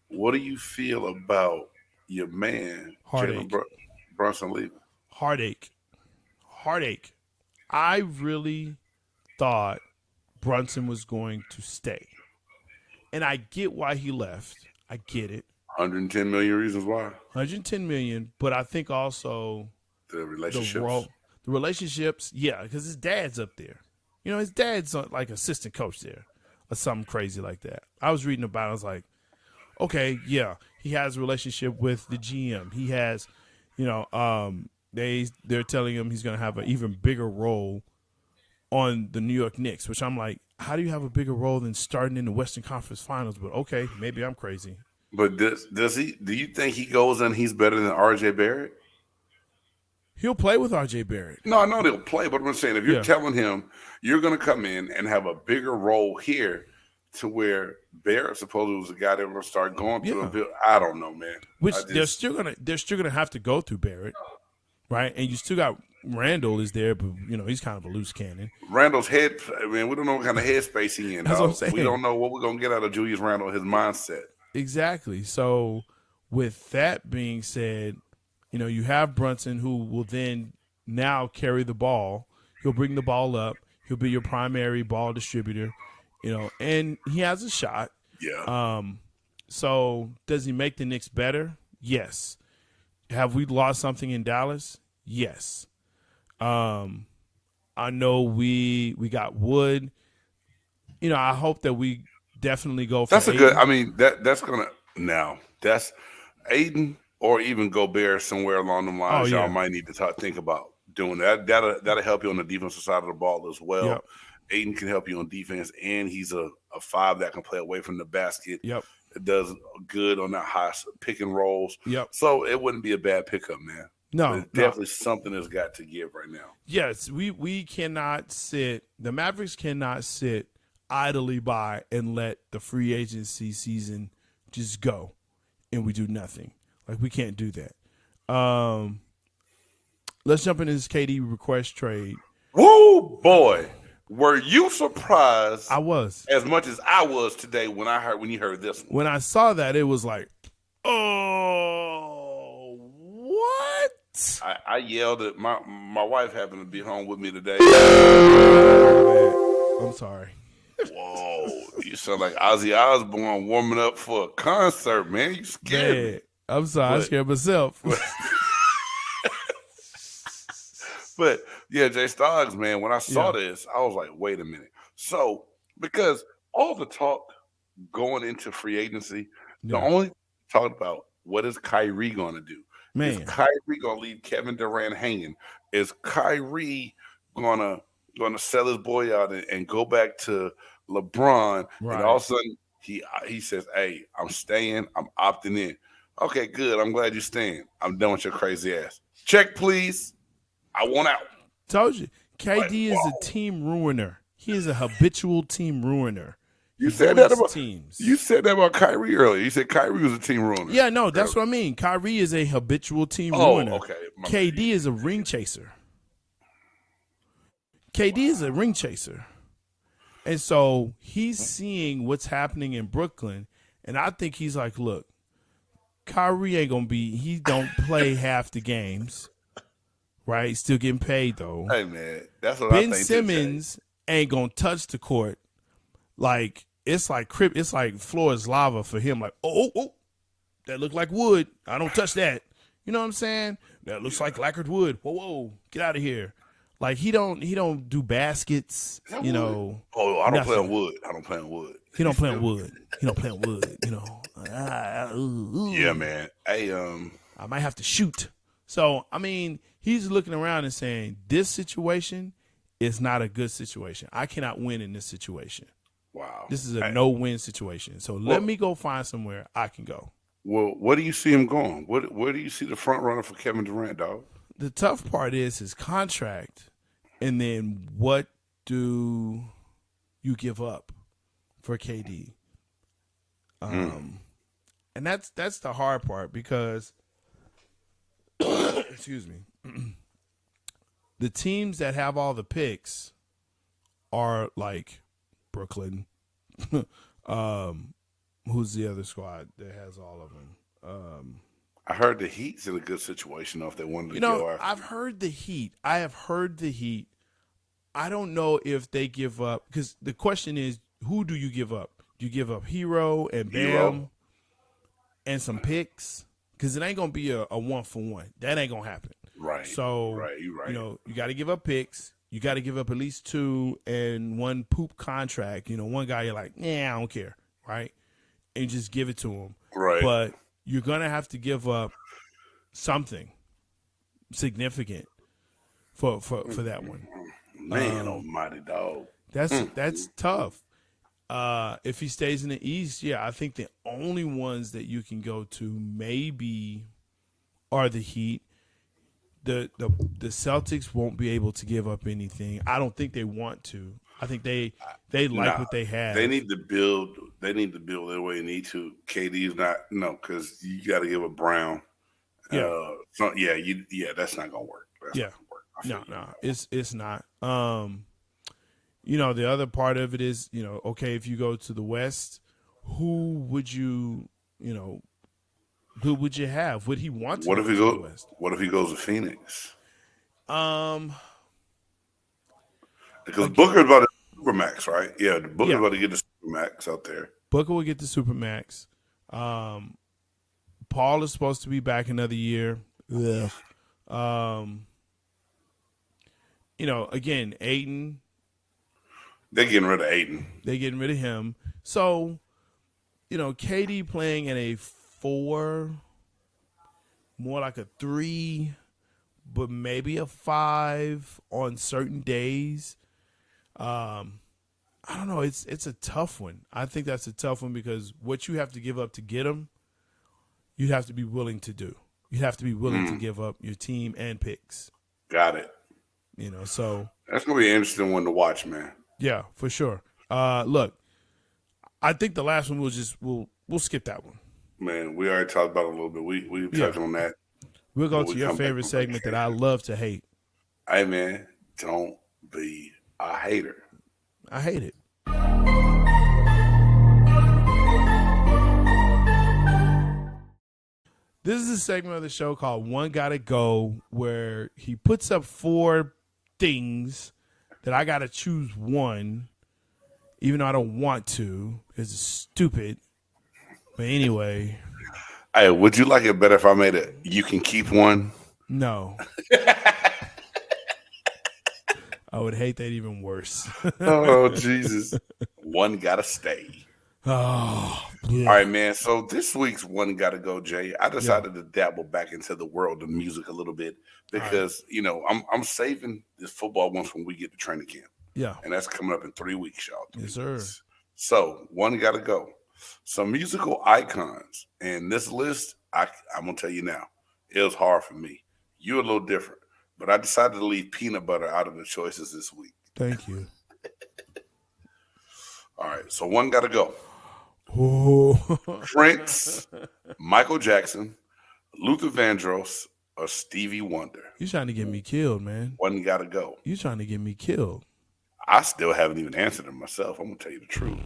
What do you feel about your man Heartache. Jalen Brunson leaving? Heartache. I really thought Brunson was going to stay. And I get why he left. I get it. 110 million reasons why. 110 million, but I think also The relationships. the relationships, yeah, because his dad's up there. You know, his dad's like assistant coach there or something crazy like that. I was reading about it. I was like, okay, yeah, he has a relationship with the GM. He has, they're telling him he's going to have an even bigger role on the New York Knicks, which I'm like, how do you have a bigger role than starting in the Western Conference Finals? But okay, maybe I'm crazy. But do you think he goes and he's better than RJ Barrett? He'll play with RJ Barrett. No, I know they'll play, but I'm saying if you're Yeah. telling him you're going to come in and have a bigger role here to where Barrett supposedly was the guy that was going to start going through a bit, I don't know, man. Which they're still gonna have to go through Barrett, right? And you still got Randall is there, but he's kind of a loose cannon. Randall's head, man, we don't know what kind of headspace he in. That's dog. what I'm saying. We don't know what we're going to get out of Julius Randle, his mindset. Exactly. So with that being said, you have Brunson who will then now carry the ball. He'll bring the ball up. He'll be your primary ball distributor, and he has a shot. Yeah. So does he make the Knicks better? Yes. Have we lost something in Dallas? Yes. I know we got Wood. I hope that we definitely go for That's a Aiden. good. I mean, that's gonna that's Aiden or even Gobert somewhere along the lines. Oh, yeah. Y'all might need to think about doing that. That'll help you on the defensive side of the ball as well. Yep. Aiden can help you on defense, and he's a 5 that can play away from the basket. Yep. It does good on that high pick and rolls. Yep. So it wouldn't be a bad pickup, man. No, But it's definitely something that's got to give right now. Yes, we cannot sit. The Mavericks cannot sit idly by and let the free agency season just go and we do nothing. Like, we can't do that. Let's jump into this KD request trade. Woo, boy. Were you surprised I was. as much as I was today when you heard this one? When I saw that, it was like, oh, what? I yelled at my wife happened to be home with me today. I'm sorry. Whoa, you sound like Ozzy Osbourne warming up for a concert, man. You scared me. Man, I'm sorry. I scared myself. But yeah, Jay Stoggs, man, when I saw this, I was like, wait a minute. So, because all the talk going into free agency, the only talk about what is Kyrie going to do? Man. Is Kyrie going to leave Kevin Durant hanging? Is Kyrie going to sell his boy out and go back to LeBron? Right. And all of a sudden, he says, hey, I'm staying. I'm opting in. Okay, good. I'm glad you're staying. I'm done with your crazy ass. Check, please. I want out. Told you. KD is Whoa. a team ruiner. He is a habitual team ruiner. You said that about teams. You said that about Kyrie earlier. You said Kyrie was a team ruiner. Yeah, no, that's what I mean. Kyrie is a habitual team ruiner. Okay. KD is a ring chaser. KD is a ring chaser. And so he's seeing what's happening in Brooklyn, and I think he's like, look, Kyrie ain't going to be – he don't play half the games, right? Still getting paid, though. Hey, man, that's what I think. Ben Simmons ain't going to touch the court. Like, it's like floor is lava for him. Like, oh, that look like wood. I don't touch that. You know what I'm saying? That looks like lacquered wood. Whoa, get out of here. Like he don't do baskets. You know. Oh, I don't play on wood. He don't play on wood. You know. Yeah, man. Hey, I might have to shoot. So I mean, he's looking around and saying, this situation is not a good situation. I cannot win in this situation. Wow. This is a no-win situation. So let me go find somewhere I can go. Well, where do you see him going? Where do you see the front runner for Kevin Durant, dog? The tough part is his contract, and then what do you give up for KD? And that's the hard part because excuse me. The teams that have all the picks are like Brooklyn. Who's the other squad that has all of them? I heard the Heat's in a good situation though, if they wanted to go after. I've heard the Heat. I have heard the Heat. I don't know if they give up because the question is, who do you give up? Do you give up Hero and Bam and some picks? Because it ain't gonna be a 1-for-1. That ain't gonna happen. Right. So you're right. You know, you got to give up picks. You got to give up at least 2 and 1 poop contract. You know, one guy you're like, I don't care, right? And just give it to him. Right. But you're gonna have to give up something significant for that one. Man, almighty dog. That's tough. If he stays in the East, I think the only ones that you can go to maybe are the Heat. The Celtics won't be able to give up anything. I don't think they want to. I think they like what they have. They need to build. They need to build their way they need to. KD's not because you got to give a Brown. That's not gonna work. No, it's not. You know, the other part of it is, you know, okay, if you go to the West, who would you have? Would he want to? What if he goes to the West? What if he goes to Phoenix? Because Booker's about to Supermax, right? Yeah, Booker's about to get the Supermax out there. Booker will get the Supermax. Paul is supposed to be back another year. You know, again, Ayton. They're getting rid of Ayton. They're getting rid of him. So, you know, KD playing at a 4, more like a 3, but maybe a 5 on certain days. I don't know. It's a tough one. I think that's a tough one because what you have to give up to get him, you'd have to be willing to do. You'd have to be willing to give up your team and picks. Got it. You know, so that's gonna be an interesting one to watch, man. Yeah, for sure. Look, I think the last one we'll skip that one. Man, we already talked about it a little bit. We touched on that. We'll go to your favorite segment that I love to hate. Hey man, don't be a hater. I hate it. This is a segment of the show called One Gotta Go, where he puts up 4 things that I gotta choose one, even though I don't want to, because it's stupid. But anyway. Hey, would you like it better if I made it you can keep one? No. I would hate that even worse. Oh, Jesus. One gotta stay. Oh, yeah. All right, man. So this week's One Gotta Go, Jay. I decided to dabble back into the world of music a little bit because, you know, I'm saving this football one when we get to training camp. Yeah. And that's coming up in 3 weeks, y'all. Yes, sir. So one gotta go. Some musical icons. And this list, I'm going to tell you now, it was hard for me. You're a little different. But I decided to leave peanut butter out of the choices this week. Thank you. All right, so one got to go. Oh. Prince, Michael Jackson, Luther Vandross, or Stevie Wonder. You trying to get me killed, man. One got to go. You trying to get me killed. I still haven't even answered it myself. I'm going to tell you the truth.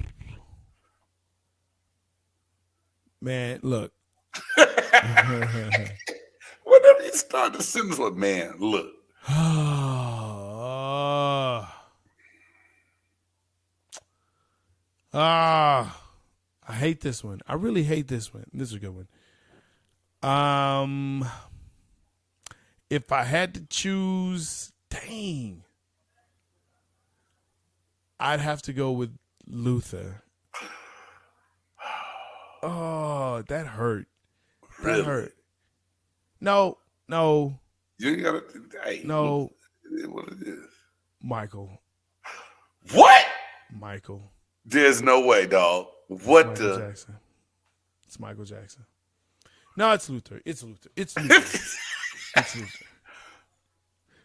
Man, look. Whenever you start the sentence with man, look. I hate this one. I really hate this one. This is a good one. If I had to choose, dang, I'd have to go with Luther. Oh, that hurt. Really? That hurt. No. You ain't got to. Hey, No. It is what it is. Michael. What? Michael. There's no way, dog. What Michael the? Jackson. It's Michael Jackson. No, it's Luther. It's Luther. It's Luther. It's Luther.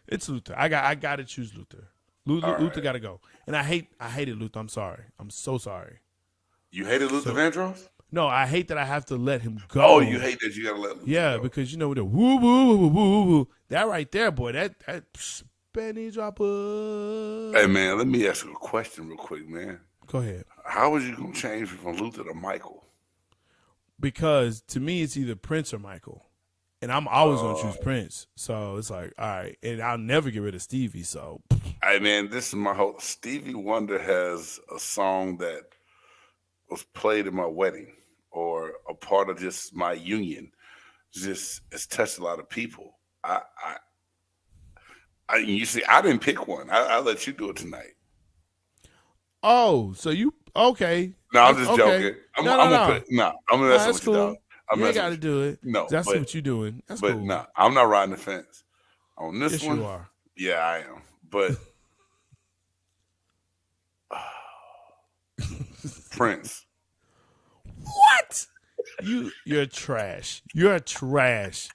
It's Luther. I got to choose Luther. Luther got to go. And I hated Luther. I'm sorry. I'm so sorry. You hated Luther Vandross? No, I hate that I have to let him go. Oh, you hate that you got to let Luther go. Because you know the woo woo woo woo woo. That right there, boy. That penny dropper. Hey man, let me ask you a question real quick, man. Go ahead. How was you gonna change from Luther to Michael? Because to me, it's either Prince or Michael, and I'm always gonna choose Prince. So it's like, all right, and I'll never get rid of Stevie. So, Hey man, this is my whole. Stevie Wonder has a song that was played at my wedding or a part of just my union. It's touched a lot of people. You see, I didn't pick one. I let you do it tonight. oh, so you okay? No, I'm just Okay. joking. I'm gonna mess That's with you, dog. I'm You ain't messing got to with do it. No, I see but- what you're doing. That's But cool. no, I'm not riding the fence on this Yes, one. you are. Yeah, I am. But Prince. What? You're trash. You're trash.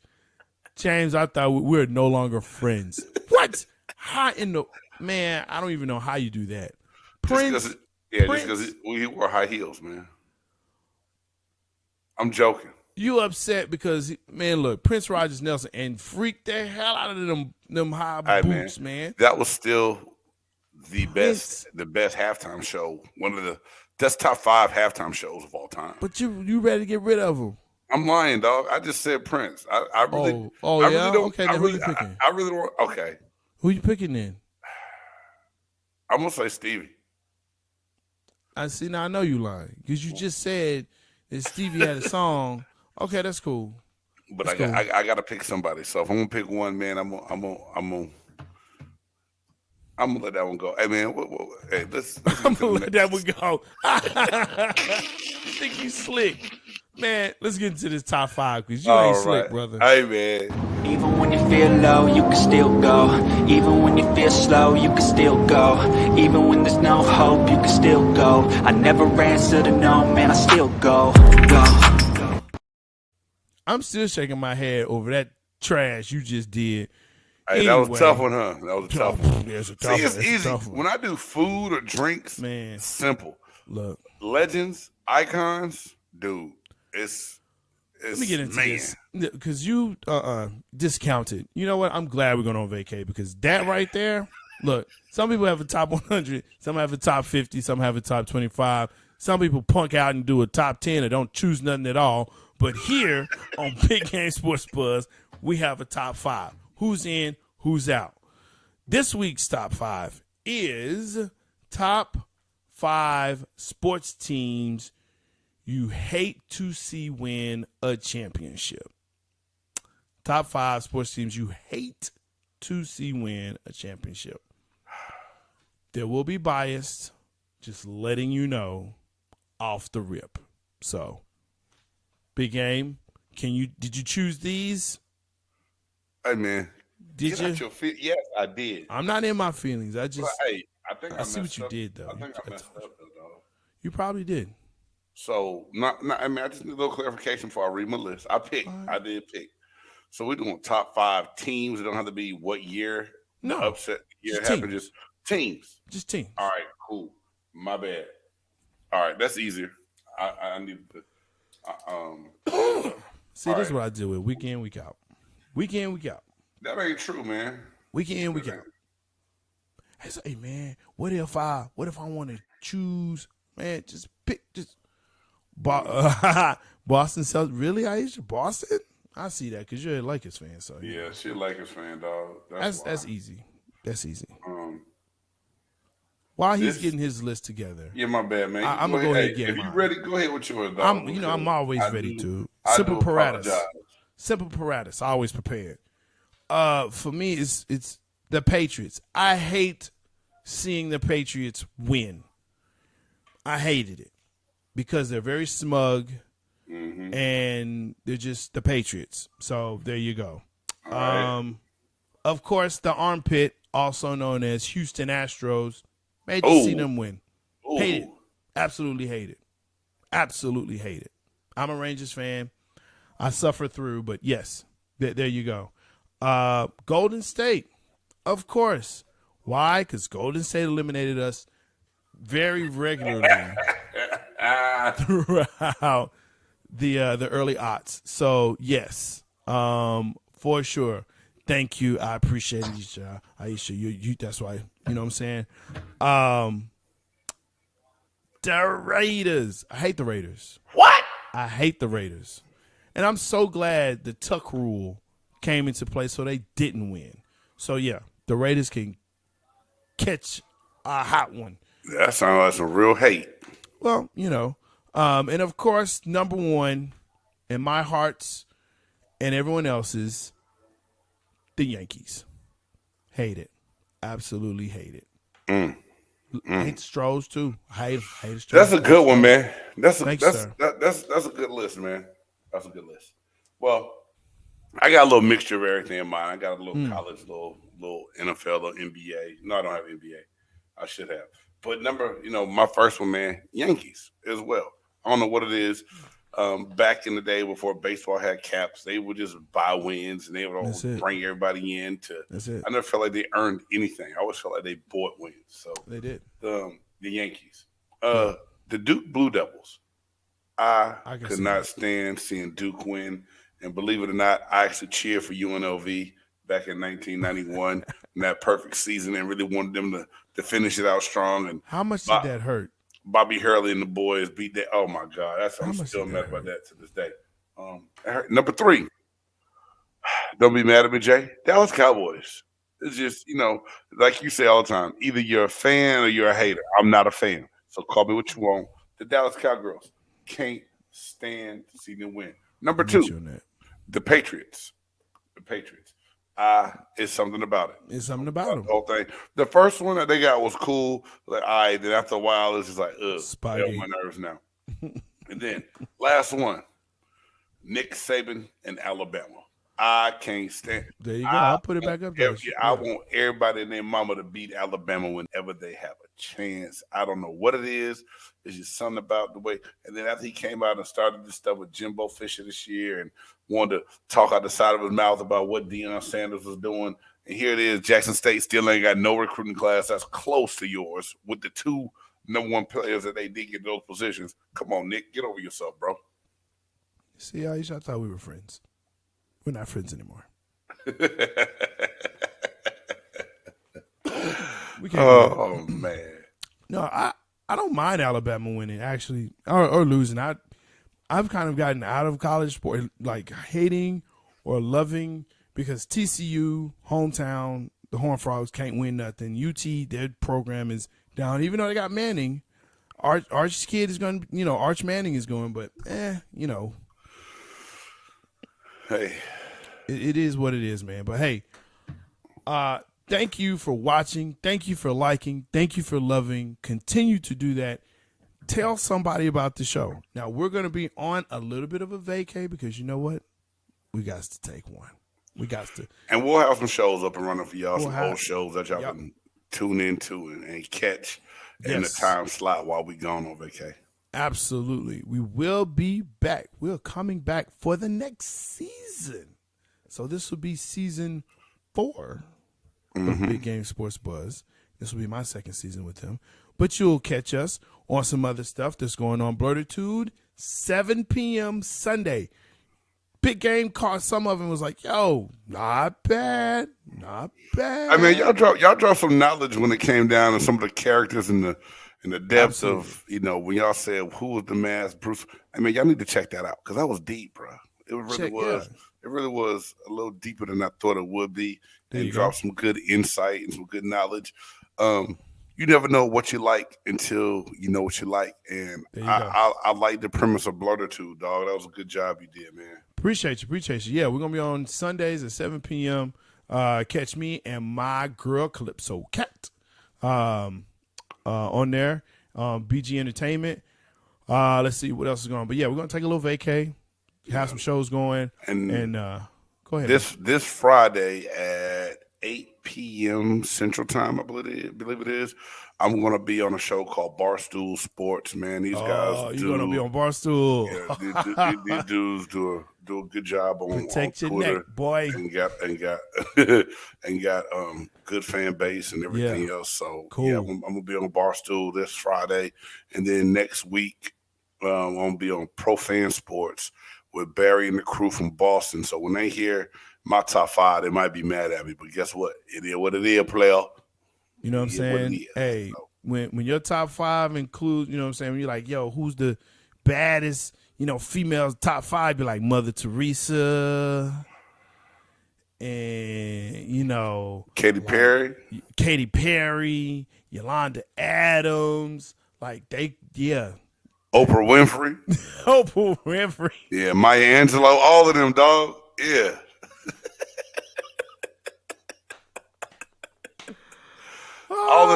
James, I thought we're no longer friends. What? How in the man? I don't even know how you do that. Prince. Just because he wore high heels, man. I'm joking. You upset because man, look, Prince Rogers Nelson and freaked the hell out of them high Hey, boots, man. That was still the Prince. best halftime show. That's top 5 halftime shows of all time. But you ready to get rid of him? I'm lying, dog. I just said Prince. I really. Oh, I yeah? Really don't, Okay, I then who really, you picking? I really don't. Okay, Who you picking then? I'm gonna say Stevie. I see. Now I know you lying because you just said that Stevie had a song. Okay, that's cool. But That's I got to pick somebody. So if I'm gonna pick one, man, I'm gonna let that one go. Hey man, hey, let's I'm gonna let that one go. You think you slick, man? Let's get into this top 5 because you ain't slick, brother. Hey man, Even when you feel low, you can still go. Even when you feel slow, you can still go. Even when there's no hope, you can still go. I never answer to no, man, I still go. I'm still shaking my head over that trash you just did. hey, that was Anyway. a tough one, huh? That was a tough one. Yeah, it's a See, tough it's one. It's a easy tough one. when I do food or drinks. Man. Simple. Look, Legends, icons, dude. It's let me get into man. this because you discounted. You know what? I'm glad we're going on vacay because that right there. Look, some people have a top 100, some have a top 50, some have a top 25. Some people punk out and do a top 10 or don't choose nothing at all. But here on Big Game Sports Buzz, we have a top 5. Who's in, who's out. This week's top 5 is top 5 sports teams you hate to see win a championship. Top 5 sports teams you hate to see win a championship. There will be biased, just letting you know off the rip. So, Big Game, did you choose these? Hey man, Did get you? out your feet. Yes, I did. I'm not in my feelings. I just But, hey, I think I see what messed you up. did, though. I think I I messed up, though, dog. you probably did. So, I mean, I just need a little clarification before I read my list. I did pick. So we're doing top 5 teams. It don't have to be what year No, the upset year just happened. teams. Just teams. Just teams. All right, cool. My bad. All right, that's easier. I need to. See, this is what I deal with week in, week out. Week in, week out. That ain't true, man. Week in, week out. Hey man, what if I want to choose, man, just pick Boston Celtics. Really, Aisha? Boston? I see that because you're a Lakers fan, so yeah, she's a Lakers fan, dog. That's easy. That's easy. While he's getting his list together, yeah, my bad, man. I'm gonna go ahead and get if mine. you ready, go ahead with yours, dog. I'm always ready to. I Simple do Paratus. apologize. Simple Paratus. Always prepared. For me, it's the Patriots. I hate seeing the Patriots win. I hated it because they're very smug and they're just the Patriots. So there you go. Right. Of course, the armpit, also known as Houston Astros, made to see them win. Ooh. Hate it. Absolutely hate it. Absolutely hate it. I'm a Rangers fan. I suffer through, but yes, there you go. Golden State, of course. Why? Because Golden State eliminated us very regularly throughout the early aughts. So yes, for sure. Thank you. I appreciate it, Aisha. You that's why. You know what I'm saying? The Raiders. I hate the Raiders. What? I hate the Raiders. And I'm so glad the Tuck rule came into play so they didn't win. So yeah, the Raiders can catch a hot one. That sounds like some real hate. Well, you know. And of course, number one in my heart's and everyone else's, the Yankees. Hate it. Absolutely hate it. Hate Stros too. Hate Stros. That's a good one, man. That's a Thanks, sir. that's a good list, man. That's a good list. Well, I got a little mixture of everything in mind. I got a little college, little NFL, little NBA. No, I don't have NBA. I should have. But my first one, man, Yankees as well. I don't know what it is. Back in the day before baseball had caps, they would just buy wins and they would always bring everybody in to. That's it. I never felt like they earned anything. I always felt like they bought wins. So They did. The Yankees, the Duke Blue Devils. I can could see not that. stand seeing Duke win, and believe it or not, I actually cheered for UNLV back in 1991 in that perfect season, and really wanted them to finish it out strong. And How much did that hurt? Bobby Hurley and the boys beat that. Oh my God, I'm much still did mad that about hurt? that to this day. Number 3, don't be mad at me, Jay. Dallas Cowboys. It's just like you say all the time. Either you're a fan or you're a hater. I'm not a fan, so call me what you want. The Dallas Cowgirls can't stand to see them win. Number 2, the Patriots. The Patriots. It's something about it. It's something about them. The whole thing. The first one that they got was cool. Like, all right, then after a while, it's just like, ugh, Spidey. get on my nerves now. And then last one, Nick Saban and Alabama. I can't stand. There you go. I'll put it back up there. I want everybody and their mama to beat Alabama whenever they have a chance. I don't know what it is. It's just something about the way. And then after he came out and started this stuff with Jimbo Fisher this year and wanted to talk out the side of his mouth about what Deion Sanders was doing. And here it is, Jackson State still ain't got no recruiting class that's close to yours with the 2 number 1 players that they did get those positions. Come on, Nick, get over yourself, bro. See, Aisha, I thought we were friends. We're not friends anymore. Oh man. No, I don't mind Alabama winning actually or losing. I've kind of gotten out of college sport, like hating or loving, because TCU, hometown, the Horned Frogs can't win nothing. UT, their program is down, even though they got Manning. Arch's kid is going, Arch Manning is going, but Hey, it is what it is, man. But hey, thank you for watching. Thank you for liking. Thank you for loving. Continue to do that. Tell somebody about the show. Now, we're going to be on a little bit of a vacay because you know what? We got to take one. We got to. And we'll have some shows up and running for y'all, some have- old shows that y'all can tune into and catch in the Yes. time slot while we gone on vacay. Absolutely. We will be back. We're coming back for the next season. So this will be season 4 of Big Game Sports Buzz. This will be my second season with him. But you'll catch us on some other stuff that's going on. Blurtitude, 7 p.m. Sunday. Big Game caught some of them, was like, yo, not bad. I mean, y'all dropped some knowledge when it came down to some of the characters and the depths of, you know, when y'all said who was the masked Bruce. I mean, y'all need to check that out because that was deep, bro. It really was. Yeah. It really was a little deeper than I thought it would be. And dropped some good insight and some good knowledge. You never know what you like until you know what you like. And I like the premise of Blurtitude, dog. That was a good job you did, man. Appreciate you. Yeah, we're going to be on Sundays at 7 p.m. Catch me and my girl, Calypso Cat, on there. BG Entertainment. Let's see what else is going on. But, yeah, we're going to take a little vacay, have some shows going. And go ahead. This Friday at 8 p.m. Central Time, I believe it is. I'm going to be on a show called Barstool Sports, man. These guys you're going to be on Barstool. Yeah, these dudes do a good job on Protect on your Twitter, neck, boy. And got good fan base and everything else. So cool. Yeah, I'm gonna be on Barstool this Friday, and then next week I'm gonna be on Profan Sports with Barry and the crew from Boston. So when they hear my top 5, they might be mad at me, but guess what? It is what it is, player. You know what I'm saying? Hey, so when your top 5 includes, you know what I'm saying, when you're like, yo, who's the baddest, you know, females top 5, be like Mother Teresa and, you know, Katy Perry, Yolanda Adams, like Oprah Winfrey. Oprah Winfrey. Yeah, Maya Angelou, all of them, dog. Yeah. All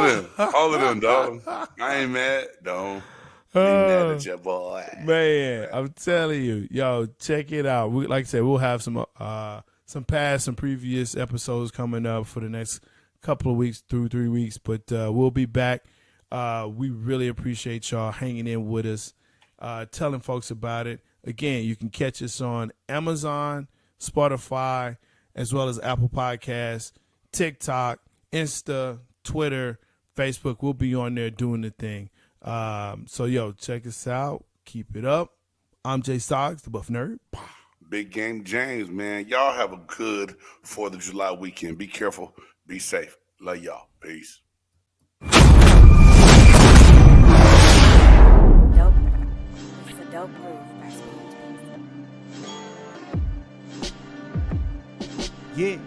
of them, dog. I ain't mad. Don't be mad at your boy. Man, I'm telling you, yo, check it out. Like I said, we'll have some past and previous episodes coming up for the next couple of weeks through 3 weeks, but we'll be back. We really appreciate y'all hanging in with us, telling folks about it. Again, you can catch us on Amazon, Spotify, as well as Apple Podcasts, TikTok, Insta, Twitter, Facebook. We'll be on there doing the thing. So, yo, check us out. Keep it up. I'm Jay Stoggs, the Buff Nerd. Big Game James, man. Y'all have a good 4th of July weekend. Be careful. Be safe. Love y'all. Peace. Dope. It's a dope groove. Yeah.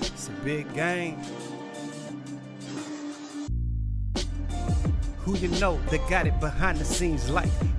It's a big game. Who you know that got it behind the scenes like